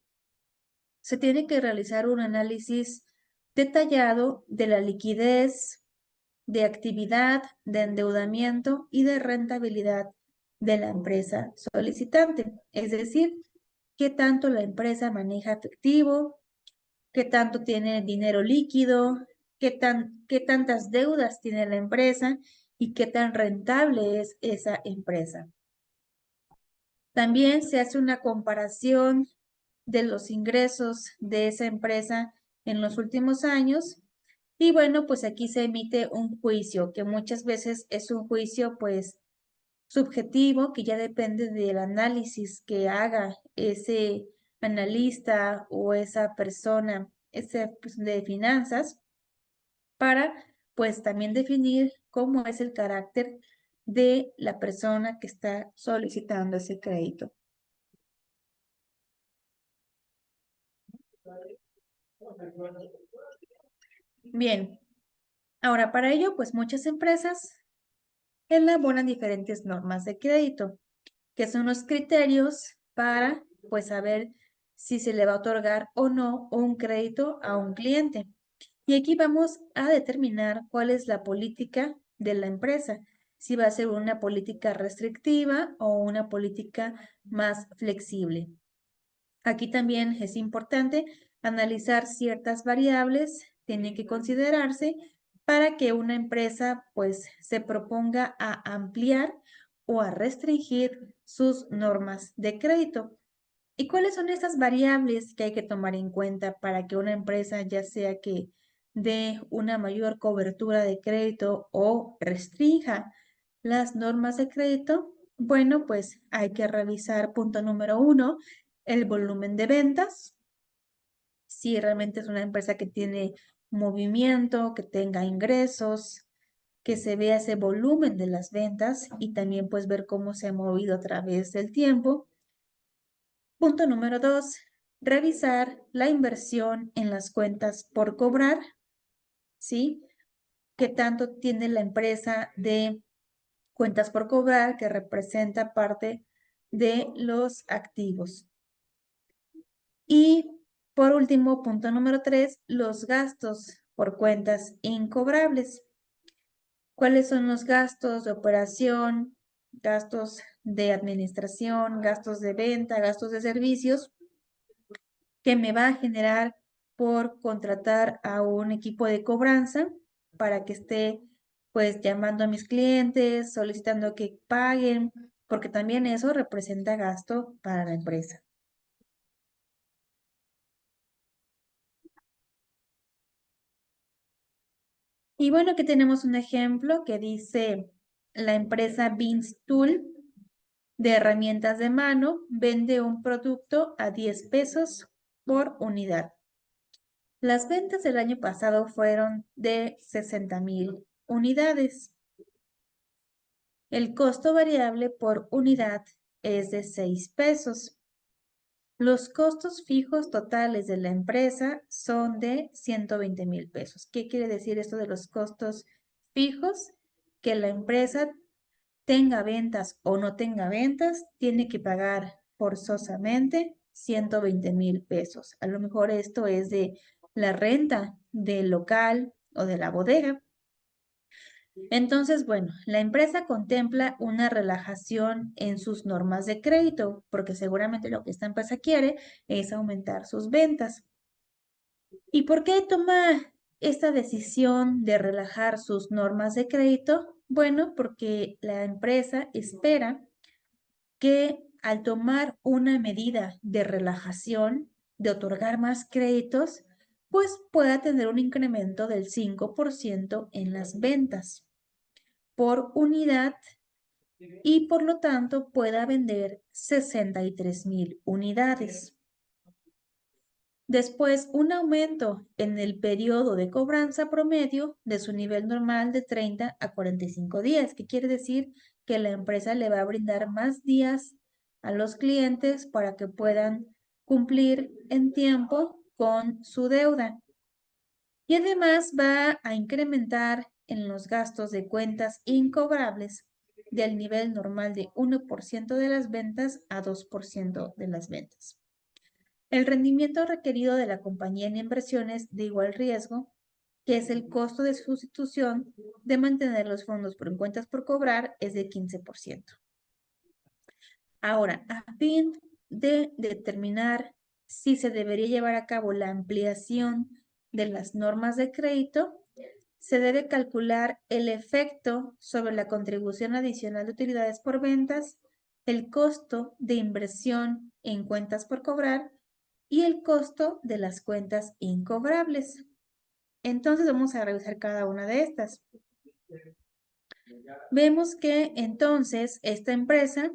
se tiene que realizar un análisis detallado de la liquidez, de actividad, de endeudamiento y de rentabilidad de la empresa solicitante. Es decir, qué tanto la empresa maneja efectivo, qué tanto tiene dinero líquido, qué tantas deudas tiene la empresa y qué tan rentable es esa empresa. También se hace una comparación de los ingresos de esa empresa en los últimos años. Y bueno, pues aquí se emite un juicio, que muchas veces es un juicio pues subjetivo, que ya depende del análisis que haga ese analista o esa persona de finanzas, para pues también definir cómo es el carácter de la persona que está solicitando ese crédito. Bien, ahora para ello, pues muchas empresas elaboran diferentes normas de crédito, que son los criterios para, pues, saber si se le va a otorgar o no un crédito a un cliente. Y aquí vamos a determinar cuál es la política de la empresa, si va a ser una política restrictiva o una política más flexible. Aquí también es importante analizar ciertas variables, tienen que considerarse para que una empresa pues se proponga a ampliar o a restringir sus normas de crédito. ¿Y cuáles son estas variables que hay que tomar en cuenta para que una empresa, ya sea que dé una mayor cobertura de crédito o restrinja las normas de crédito? Bueno, pues hay que revisar, punto número 1, el volumen de ventas. Si realmente es una empresa que tiene movimiento, que tenga ingresos, que se vea ese volumen de las ventas y también pues ver cómo se ha movido a través del tiempo. Punto número 2, revisar la inversión en las cuentas por cobrar, ¿sí? ¿Qué tanto tiene la empresa de cuentas por cobrar que representa parte de los activos? Y por último, punto número 3, los gastos por cuentas incobrables. ¿Cuáles son los gastos de operación, gastos de administración, gastos de venta, gastos de servicios que me va a generar por contratar a un equipo de cobranza para que esté pues llamando a mis clientes, solicitando que paguen, porque también eso representa gasto para la empresa? Y bueno, aquí tenemos un ejemplo que dice la empresa Beans Tool de herramientas de mano vende un producto a 10 pesos por unidad. Las ventas del año pasado fueron de 60,000 unidades. El costo variable por unidad es de 6 pesos. Los costos fijos totales de la empresa son de 120,000 pesos. ¿Qué quiere decir esto de los costos fijos? Que la empresa tenga ventas o no tenga ventas, tiene que pagar forzosamente 120,000 pesos. A lo mejor esto es de la renta del local o de la bodega. Entonces, bueno, la empresa contempla una relajación en sus normas de crédito, porque seguramente lo que esta empresa quiere es aumentar sus ventas. ¿Y por qué toma esta decisión de relajar sus normas de crédito? Bueno, porque la empresa espera que al tomar una medida de relajación, de otorgar más créditos, pues pueda tener un incremento del 5% en las ventas por unidad y por lo tanto pueda vender 63,000 unidades. Después, un aumento en el periodo de cobranza promedio de su nivel normal de 30 a 45 días, que quiere decir que la empresa le va a brindar más días a los clientes para que puedan cumplir en tiempo con su deuda. Y además va a incrementar en los gastos de cuentas incobrables del nivel normal de 1% de las ventas a 2% de las ventas. El rendimiento requerido de la compañía en inversiones de igual riesgo, que es el costo de sustitución de mantener los fondos en cuentas por cobrar, es de 15%. Ahora, a fin de determinar si se debería llevar a cabo la ampliación de las normas de crédito, se debe calcular el efecto sobre la contribución adicional de utilidades por ventas, el costo de inversión en cuentas por cobrar y el costo de las cuentas incobrables. Entonces vamos a revisar cada una de estas. Vemos que entonces esta empresa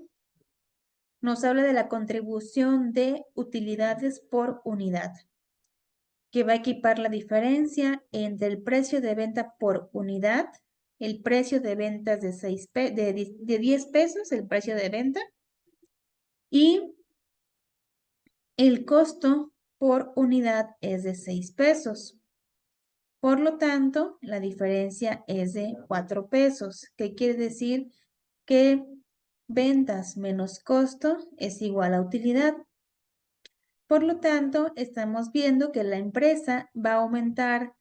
nos habla de la contribución de utilidades por unidad, que va a equipar la diferencia entre el precio de venta por unidad, el precio de ventas de 10 pesos, el precio de venta, y el costo por unidad es de 6 pesos. Por lo tanto, la diferencia es de 4 pesos, que quiere decir que ventas menos costo es igual a utilidad. Por lo tanto, estamos viendo que la empresa va a aumentar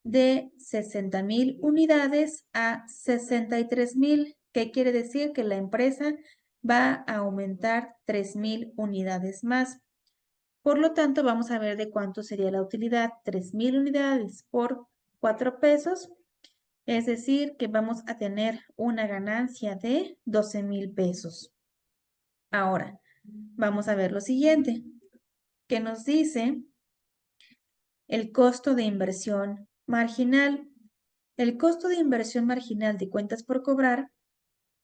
de 60,000 unidades a 63,000. ¿Qué quiere decir? Que la empresa va a aumentar 3,000 unidades más. Por lo tanto, vamos a ver de cuánto sería la utilidad. 3,000 unidades por 4 pesos, es decir, que vamos a tener una ganancia de 12,000 pesos. Ahora, vamos a ver lo siguiente, que nos dice el costo de inversión marginal. El costo de inversión marginal de cuentas por cobrar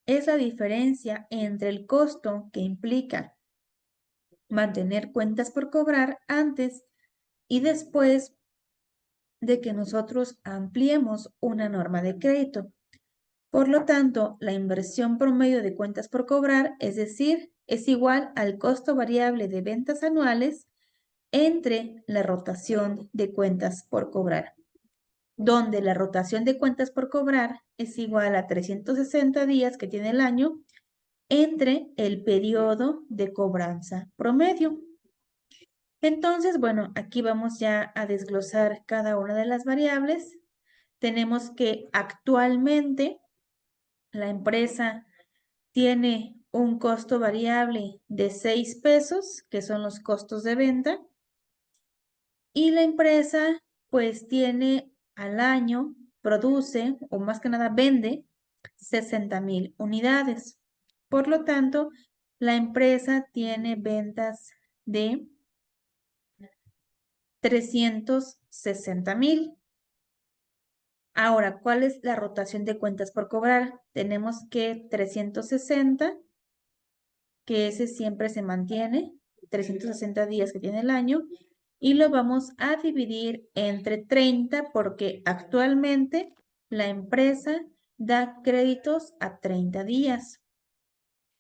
es la diferencia entre el costo que implica mantener cuentas por cobrar antes y después de que nosotros ampliemos una norma de crédito. Por lo tanto, la inversión promedio de cuentas por cobrar, es decir, es igual al costo variable de ventas anuales entre la rotación de cuentas por cobrar, donde la rotación de cuentas por cobrar es igual a 360 días que tiene el año entre el periodo de cobranza promedio. Entonces, bueno, aquí vamos ya a desglosar cada una de las variables. Tenemos que actualmente la empresa tiene un costo variable de 6 pesos, que son los costos de venta, y la empresa pues tiene al año, produce o más que nada vende 60,000 unidades. Por lo tanto, la empresa tiene ventas de 360,000. Ahora, ¿cuál es la rotación de cuentas por cobrar? Tenemos que 360, que ese siempre se mantiene, 360 días que tiene el año, y lo vamos a dividir entre 30 porque actualmente la empresa da créditos a 30 días.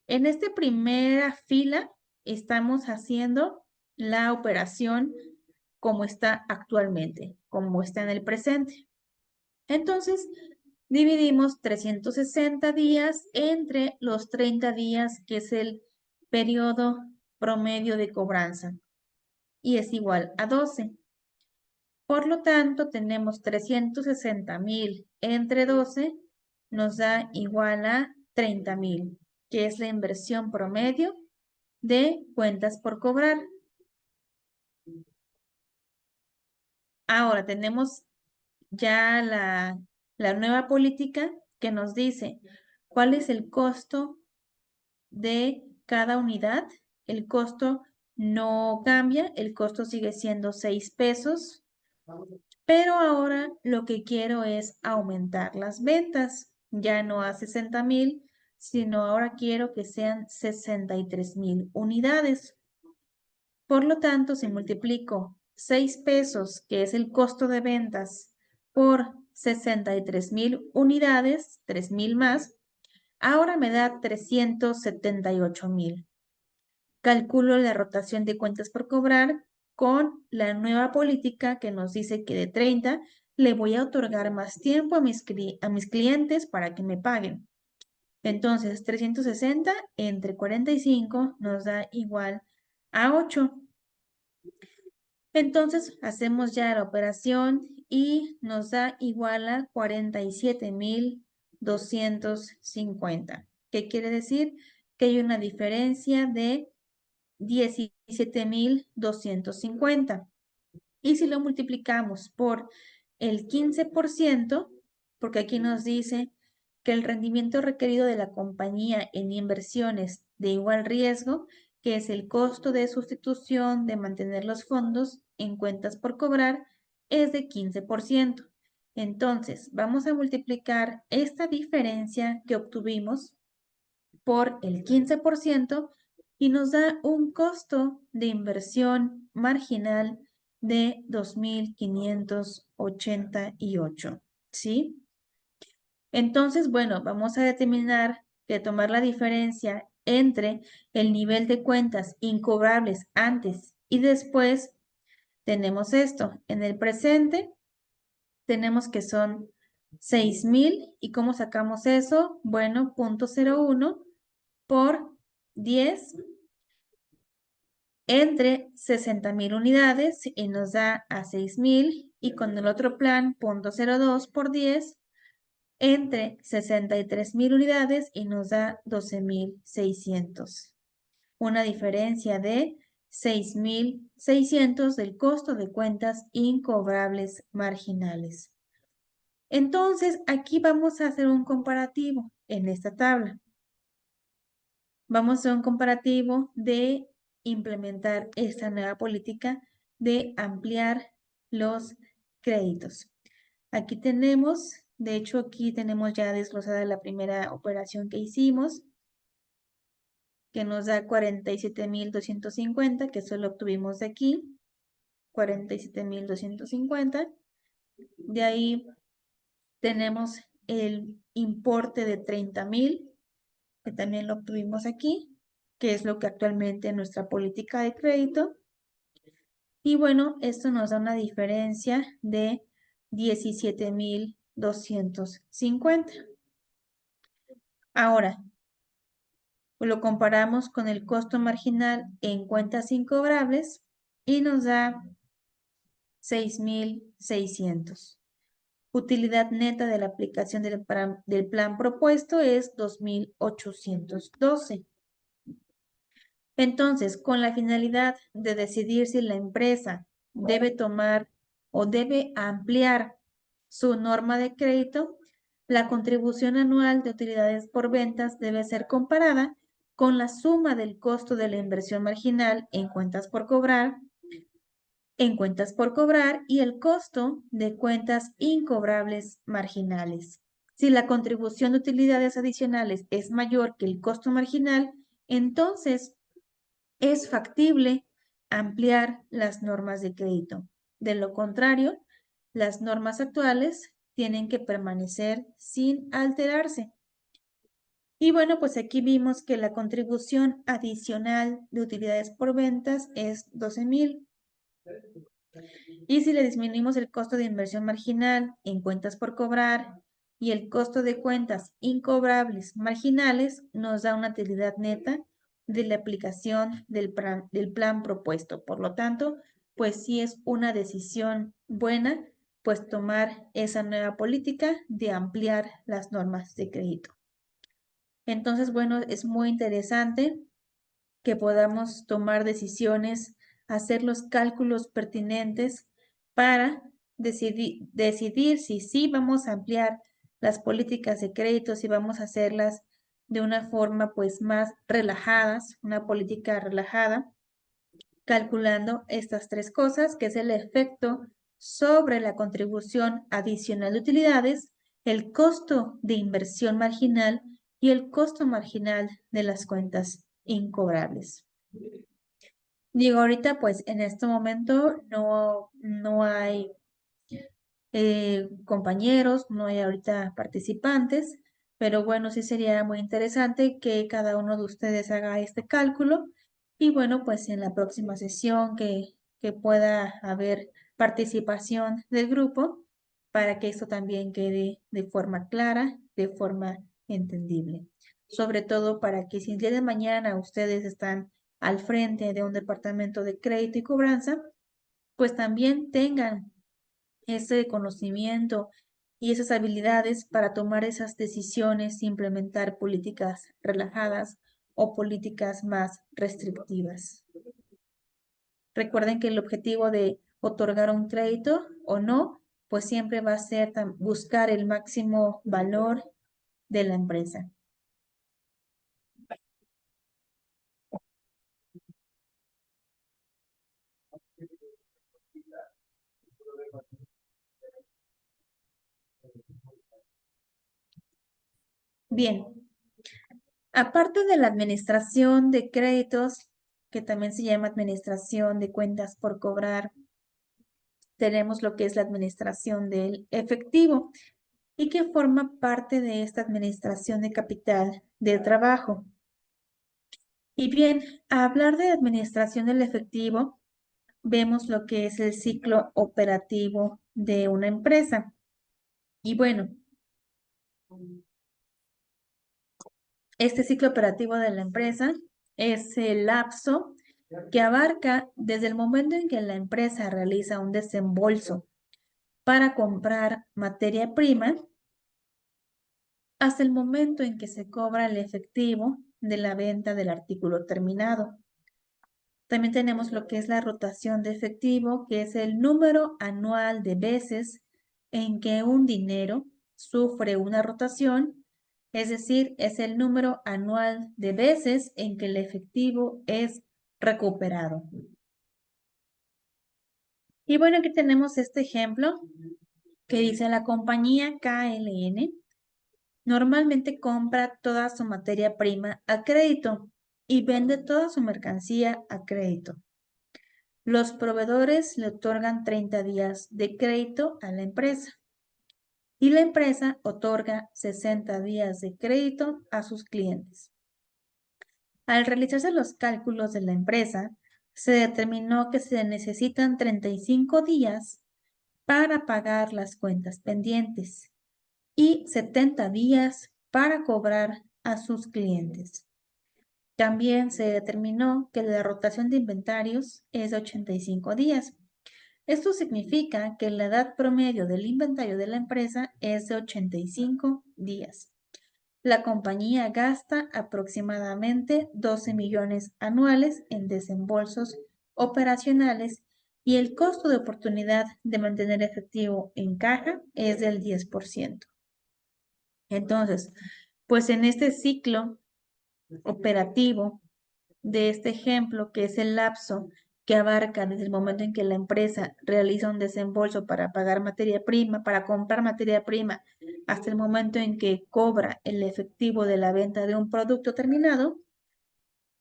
En esta primera fila estamos haciendo la operación como está actualmente, como está en el presente. Entonces, dividimos 360 días entre los 30 días, que es el periodo promedio de cobranza, y es igual a 12. Por lo tanto, tenemos 360,000 entre 12, nos da igual a 30,000, que es la inversión promedio de cuentas por cobrar. Ahora tenemos ya la nueva política que nos dice cuál es el costo de cada unidad. El costo no cambia, el costo sigue siendo 6 pesos, pero ahora lo que quiero es aumentar las ventas, ya no a 60,000, sino ahora quiero que sean 63,000 unidades. Por lo tanto, si multiplico 6 pesos, que es el costo de ventas, por 63,000 unidades, 3,000 más, ahora me da 378,000. Calculo la rotación de cuentas por cobrar con la nueva política que nos dice que de 30 le voy a otorgar más tiempo a mis clientes para que me paguen. Entonces, 360 entre 45 nos da igual a 8. Entonces, hacemos ya la operación y nos da igual a 47,250. ¿Qué quiere decir? Que hay una diferencia de 17,250. Y si lo multiplicamos por el 15%, porque aquí nos dice que el rendimiento requerido de la compañía en inversiones de igual riesgo, que es el costo de sustitución de mantener los fondos en cuentas por cobrar, es de 15%. Entonces, vamos a multiplicar esta diferencia que obtuvimos por el 15% y nos da un costo de inversión marginal de 2,588, ¿sí? Entonces, bueno, vamos a determinar que tomar la diferencia entre el nivel de cuentas incobrables antes y después. Tenemos esto. En el presente tenemos que son 6,000. ¿Y cómo sacamos eso? Bueno, 0.01 por 10 entre 60.000 unidades y nos da a 6.000, y con el otro plan 0.02 por 10 entre 63.000 unidades y nos da 12.600. Una diferencia de 6.600 del costo de cuentas incobrables marginales. Entonces, aquí vamos a hacer un comparativo en esta tabla. Vamos a hacer un comparativo de implementar esta nueva política de ampliar los créditos. Aquí tenemos, de hecho, aquí tenemos ya desglosada la primera operación que hicimos, que nos da 47.250, que eso lo obtuvimos de aquí, 47.250. De ahí tenemos el importe de 30.000, que también lo obtuvimos aquí, que es lo que actualmente es nuestra política de crédito. Y bueno, esto nos da una diferencia de 17.250. Ahora, lo comparamos con el costo marginal en cuentas incobrables y nos da 6.600. Utilidad neta de la aplicación del plan propuesto es 2.812. Entonces, con la finalidad de decidir si la empresa debe tomar o debe ampliar su norma de crédito, la contribución anual de utilidades por ventas debe ser comparada con la suma del costo de la inversión marginal en cuentas por cobrar y el costo de cuentas incobrables marginales. Si la contribución de utilidades adicionales es mayor que el costo marginal, entonces es factible ampliar las normas de crédito. De lo contrario, las normas actuales tienen que permanecer sin alterarse. Y bueno, pues aquí vimos que la contribución adicional de utilidades por ventas es 12.000. Y si le disminuimos el costo de inversión marginal en cuentas por cobrar y el costo de cuentas incobrables marginales, nos da una utilidad neta de la aplicación del plan propuesto. Por lo tanto, pues sí es una decisión buena, pues tomar esa nueva política de ampliar las normas de crédito. Entonces, bueno, es muy interesante que podamos tomar decisiones, hacer los cálculos pertinentes para decidir si sí vamos a ampliar las políticas de crédito, si vamos a hacerlas de una forma pues más relajadas, una política relajada, calculando estas tres cosas, que es el efecto sobre la contribución adicional de utilidades, el costo de inversión marginal y el costo marginal de las cuentas incobrables. Digo, ahorita pues en este momento no hay compañeros, no hay ahorita participantes, pero bueno, sí sería muy interesante que cada uno de ustedes haga este cálculo y bueno, pues en la próxima sesión que pueda haber participación del grupo para que esto también quede de forma clara, de forma entendible. Sobre todo para que si el día de mañana ustedes están al frente de un departamento de crédito y cobranza, pues también tengan ese conocimiento y esas habilidades para tomar esas decisiones e implementar políticas relajadas o políticas más restrictivas. Recuerden que el objetivo de otorgar un crédito o no, pues siempre va a ser buscar el máximo valor de la empresa. Bien, aparte de la administración de créditos, que también se llama administración de cuentas por cobrar, tenemos lo que es la administración del efectivo y que forma parte de esta administración de capital de trabajo. Y bien, a hablar de administración del efectivo, vemos lo que es el ciclo operativo de una empresa. Y bueno, este ciclo operativo de la empresa es el lapso que abarca desde el momento en que la empresa realiza un desembolso para comprar materia prima hasta el momento en que se cobra el efectivo de la venta del artículo terminado. También tenemos lo que es la rotación de efectivo, que es el número anual de veces en que un dinero sufre una rotación, es decir, es el número anual de veces en que el efectivo es recuperado. Y bueno, aquí tenemos este ejemplo que dice la compañía KLN normalmente compra toda su materia prima a crédito y vende toda su mercancía a crédito. Los proveedores le otorgan 30 días de crédito a la empresa y la empresa otorga 60 días de crédito a sus clientes. Al realizarse los cálculos de la empresa, se determinó que se necesitan 35 días para pagar las cuentas pendientes y 70 días para cobrar a sus clientes. También se determinó que la rotación de inventarios es de 85 días. Esto significa que la edad promedio del inventario de la empresa es de 85 días. La compañía gasta aproximadamente 12 millones anuales en desembolsos operacionales y el costo de oportunidad de mantener efectivo en caja es del 10%. Entonces, pues en este ciclo operativo de este ejemplo, que es el lapso que abarca desde el momento en que la empresa realiza un desembolso para pagar materia prima, para comprar materia prima, hasta el momento en que cobra el efectivo de la venta de un producto terminado,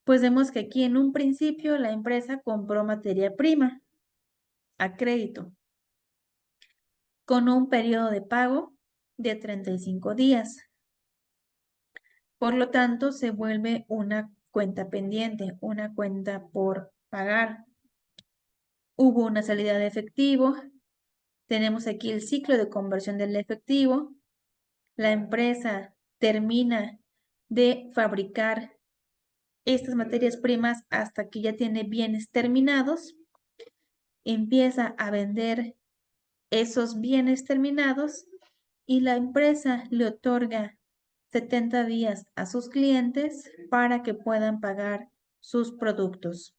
pues vemos que aquí en un principio la empresa compró materia prima a crédito con un periodo de pago de 35 días. Por lo tanto, se vuelve una cuenta pendiente, una cuenta por pagar. Hubo una salida de efectivo. Tenemos aquí el ciclo de conversión del efectivo. La empresa termina de fabricar estas materias primas hasta que ya tiene bienes terminados. Empieza a vender esos bienes terminados y la empresa le otorga 70 días a sus clientes para que puedan pagar sus productos,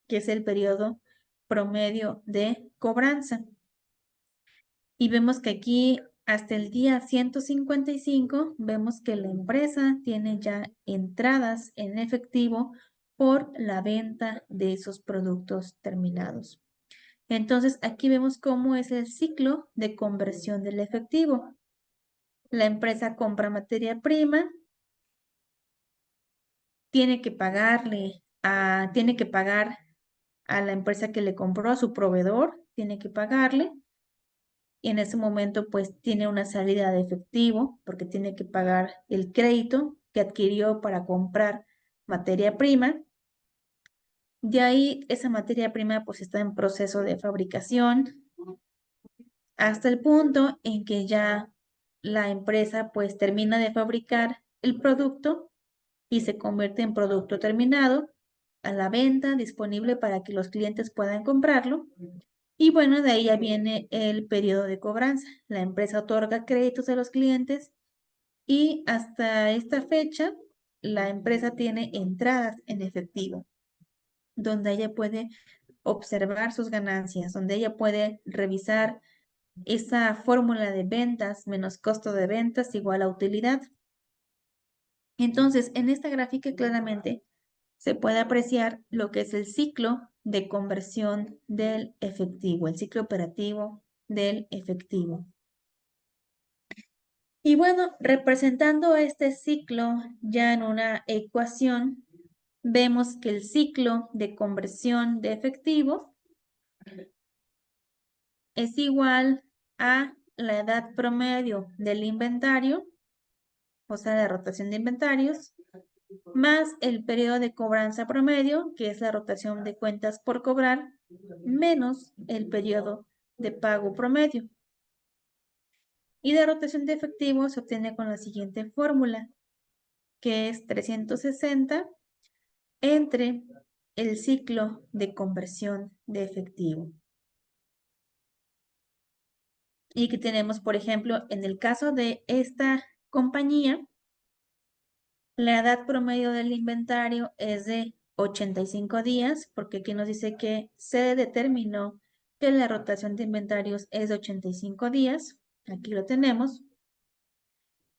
que es el periodo promedio de cobranza. Y vemos que aquí hasta el día 155 vemos que la empresa tiene ya entradas en efectivo por la venta de esos productos terminados. Entonces aquí vemos cómo es el ciclo de conversión del efectivo. La empresa compra materia prima, tiene que pagar a la empresa que le compró, a su proveedor, tiene que pagarle. Y en ese momento pues tiene una salida de efectivo porque tiene que pagar el crédito que adquirió para comprar materia prima. De ahí esa materia prima pues está en proceso de fabricación hasta el punto en que ya la empresa pues termina de fabricar el producto y se convierte en producto terminado a la venta, disponible para que los clientes puedan comprarlo. Y bueno, de ahí ya viene el periodo de cobranza. La empresa otorga créditos a los clientes y hasta esta fecha la empresa tiene entradas en efectivo, donde ella puede observar sus ganancias, donde ella puede revisar esa fórmula de ventas menos costo de ventas igual a utilidad. Entonces, en esta gráfica claramente se puede apreciar lo que es el ciclo de conversión del efectivo, el ciclo operativo del efectivo. Y bueno, representando este ciclo ya en una ecuación, vemos que el ciclo de conversión de efectivo es igual a la edad promedio del inventario, o sea, la rotación de inventarios, más el periodo de cobranza promedio, que es la rotación de cuentas por cobrar, menos el periodo de pago promedio. Y la rotación de efectivo se obtiene con la siguiente fórmula, que es 360 entre el ciclo de conversión de efectivo. Y que tenemos, por ejemplo, en el caso de esta compañía, la edad promedio del inventario es de 85 días, porque aquí nos dice que se determinó que la rotación de inventarios es de 85 días. Aquí lo tenemos.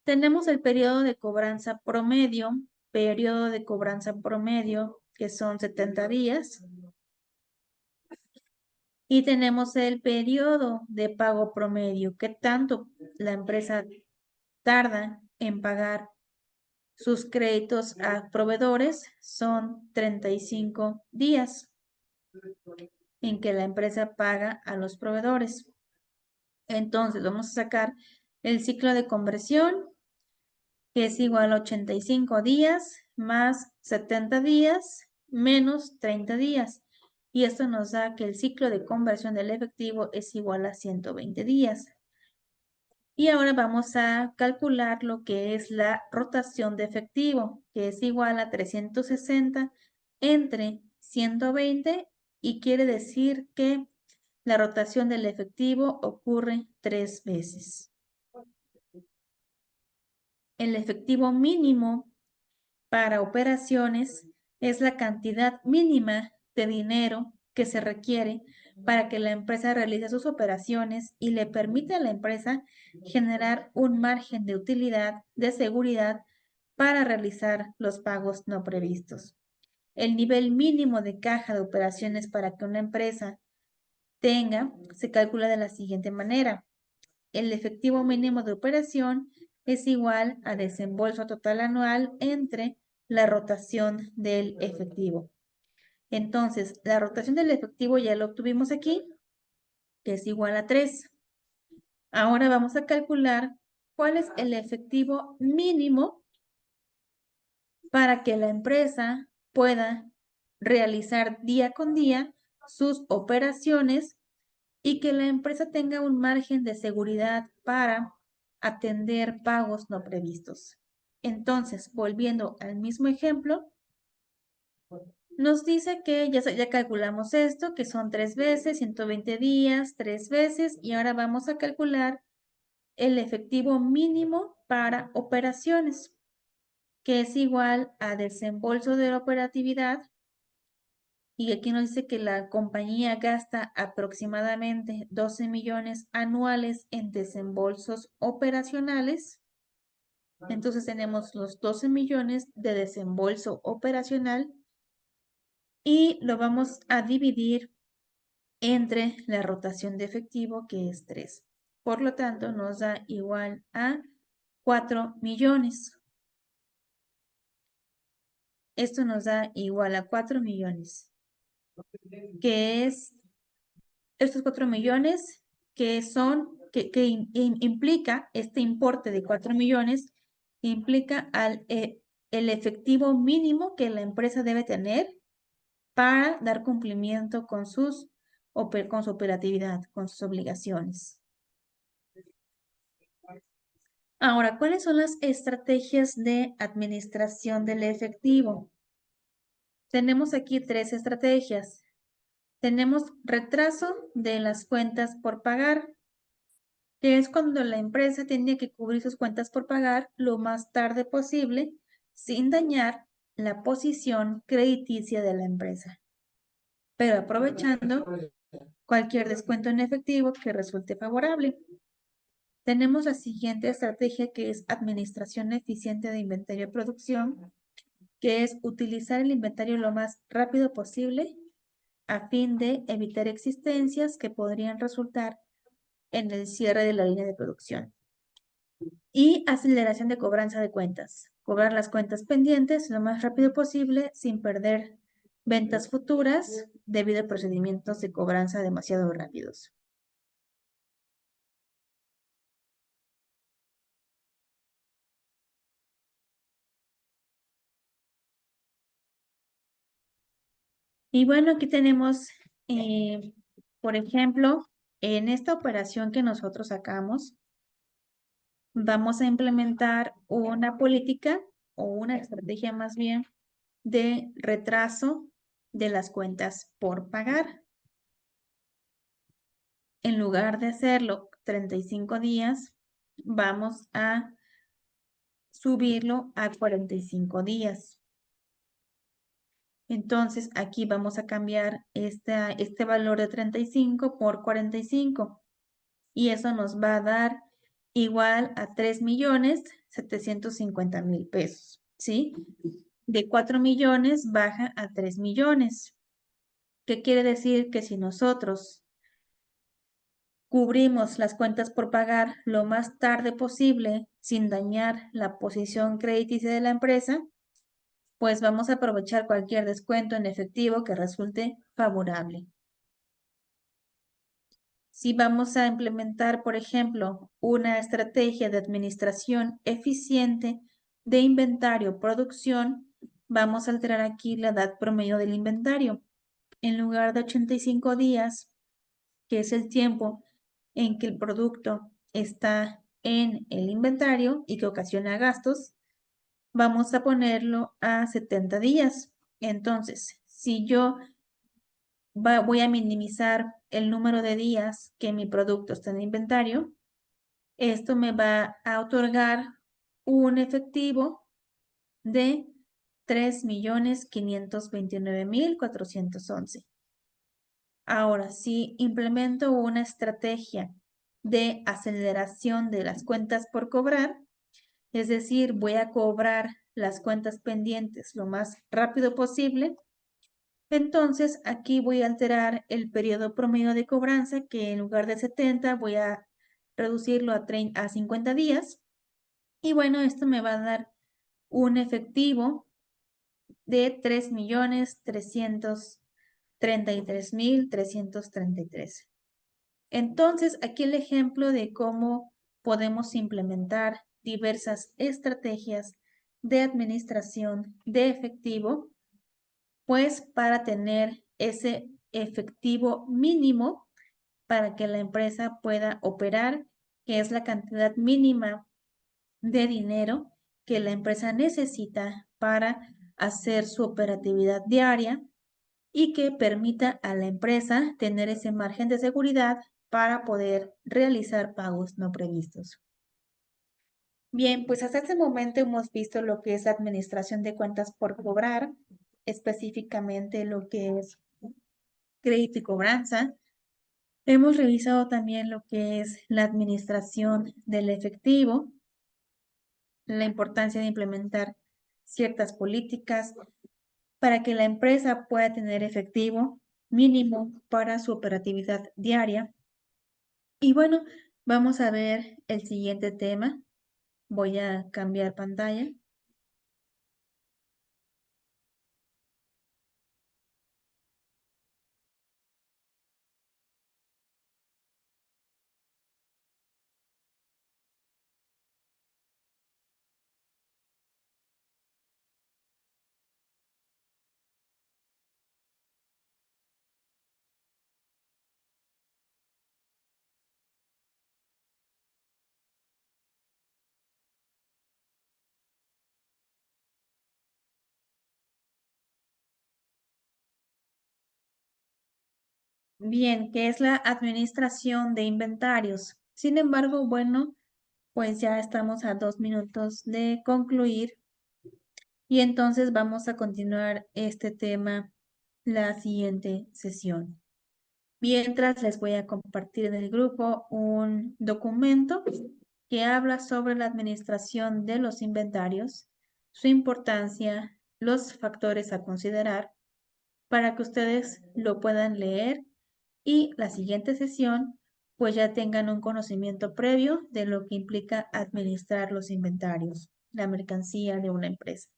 Tenemos el periodo de cobranza promedio, que son 70 días. Y tenemos el periodo de pago promedio, que tanto la empresa tarda en pagar sus créditos a proveedores, son 35 días en que la empresa paga a los proveedores. Entonces, vamos a sacar el ciclo de conversión, que es igual a 85 días más 70 días menos 30 días. Y esto nos da que el ciclo de conversión del efectivo es igual a 120 días. Y ahora vamos a calcular lo que es la rotación de efectivo, que es igual a 360 entre 120 y quiere decir que la rotación del efectivo ocurre 3 veces. El efectivo mínimo para operaciones es la cantidad mínima de dinero que se requiere para que la empresa realice sus operaciones y le permite a la empresa generar un margen de utilidad de seguridad para realizar los pagos no previstos. El nivel mínimo de caja de operaciones para que una empresa tenga se calcula de la siguiente manera. El efectivo mínimo de operación es igual a desembolso total anual entre la rotación del efectivo. Entonces, la rotación del efectivo ya lo obtuvimos aquí, que es igual a 3. Ahora vamos a calcular cuál es el efectivo mínimo para que la empresa pueda realizar día con día sus operaciones y que la empresa tenga un margen de seguridad para atender pagos no previstos. Entonces, volviendo al mismo ejemplo, nos dice que ya calculamos esto, que son 3 veces, 120 días, 3 veces, y ahora vamos a calcular el efectivo mínimo para operaciones, que es igual a desembolso de la operatividad. Y aquí nos dice que la compañía gasta aproximadamente 12 millones anuales en desembolsos operacionales. Entonces tenemos los 12 millones de desembolso operacional y lo vamos a dividir entre la rotación de efectivo, que es 3. Por lo tanto, nos da igual a 4 millones. Esto nos da igual a 4 millones, que es estos 4 millones que son, que implica este importe de 4 millones, implica el efectivo mínimo que la empresa debe tener para dar cumplimiento con su operatividad, con sus obligaciones. Ahora, ¿cuáles son las estrategias de administración del efectivo? Tenemos aquí 3 estrategias. Tenemos retraso de las cuentas por pagar, que es cuando la empresa tiene que cubrir sus cuentas por pagar lo más tarde posible sin dañar la posición crediticia de la empresa, pero aprovechando cualquier descuento en efectivo que resulte favorable. Tenemos la siguiente estrategia, que es administración eficiente de inventario de producción, que es utilizar el inventario lo más rápido posible a fin de evitar existencias que podrían resultar en el cierre de la línea de producción. Y aceleración de cobranza de cuentas. Cobrar las cuentas pendientes lo más rápido posible sin perder ventas futuras debido a procedimientos de cobranza demasiado rápidos. Y bueno, aquí tenemos, por ejemplo, en esta operación que nosotros sacamos, vamos a implementar una política o una estrategia más bien de retraso de las cuentas por pagar. En lugar de hacerlo 35 días, vamos a subirlo a 45 días. Entonces, aquí vamos a cambiar este valor de 35 por 45. Y eso nos va a dar igual a 3.750.000 pesos, ¿sí? De 4 millones baja a 3 millones. ¿Qué quiere decir? Que si nosotros cubrimos las cuentas por pagar lo más tarde posible sin dañar la posición crediticia de la empresa, pues vamos a aprovechar cualquier descuento en efectivo que resulte favorable. Si vamos a implementar, por ejemplo, una estrategia de administración eficiente de inventario producción, vamos a alterar aquí la edad promedio del inventario. En lugar de 85 días, que es el tiempo en que el producto está en el inventario y que ocasiona gastos, vamos a ponerlo a 70 días. Entonces, si yo voy a minimizar el número de días que mi producto está en inventario, esto me va a otorgar un efectivo de 3.529.411. Ahora, si implemento una estrategia de aceleración de las cuentas por cobrar, es decir, voy a cobrar las cuentas pendientes lo más rápido posible, entonces aquí voy a alterar el periodo promedio de cobranza, que en lugar de 70 voy a reducirlo a 50 días. Y bueno, esto me va a dar un efectivo de 3.333.333. Entonces, aquí el ejemplo de cómo podemos implementar diversas estrategias de administración de efectivo, pues para tener ese efectivo mínimo para que la empresa pueda operar, que es la cantidad mínima de dinero que la empresa necesita para hacer su operatividad diaria y que permita a la empresa tener ese margen de seguridad para poder realizar pagos no previstos. Bien, pues hasta este momento hemos visto lo que es administración de cuentas por cobrar, específicamente lo que es crédito y cobranza. Hemos revisado también lo que es la administración del efectivo, la importancia de implementar ciertas políticas para que la empresa pueda tener efectivo mínimo para su operatividad diaria. Y bueno, vamos a ver el siguiente tema. Voy a cambiar pantalla. Bien, ¿qué es la administración de inventarios? Sin embargo, bueno, pues ya estamos a 2 minutos de concluir y entonces vamos a continuar este tema la siguiente sesión. Mientras les voy a compartir en el grupo un documento que habla sobre la administración de los inventarios, su importancia, los factores a considerar para que ustedes lo puedan leer y la siguiente sesión pues ya tengan un conocimiento previo de lo que implica administrar los inventarios, la mercancía de una empresa.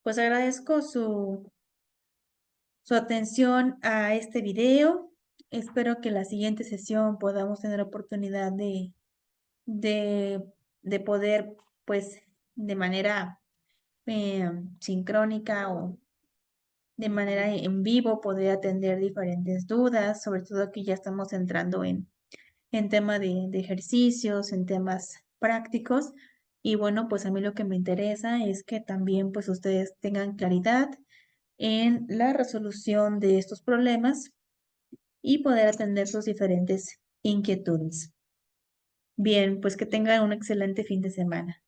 Pues agradezco su atención a este video. Espero que la siguiente sesión podamos tener oportunidad de poder, pues, de manera sincrónica o de manera en vivo, poder atender diferentes dudas, sobre todo que ya estamos entrando en tema de ejercicios, en temas prácticos. Y bueno, pues a mí lo que me interesa es que también pues ustedes tengan claridad en la resolución de estos problemas y poder atender sus diferentes inquietudes. Bien, pues que tengan un excelente fin de semana.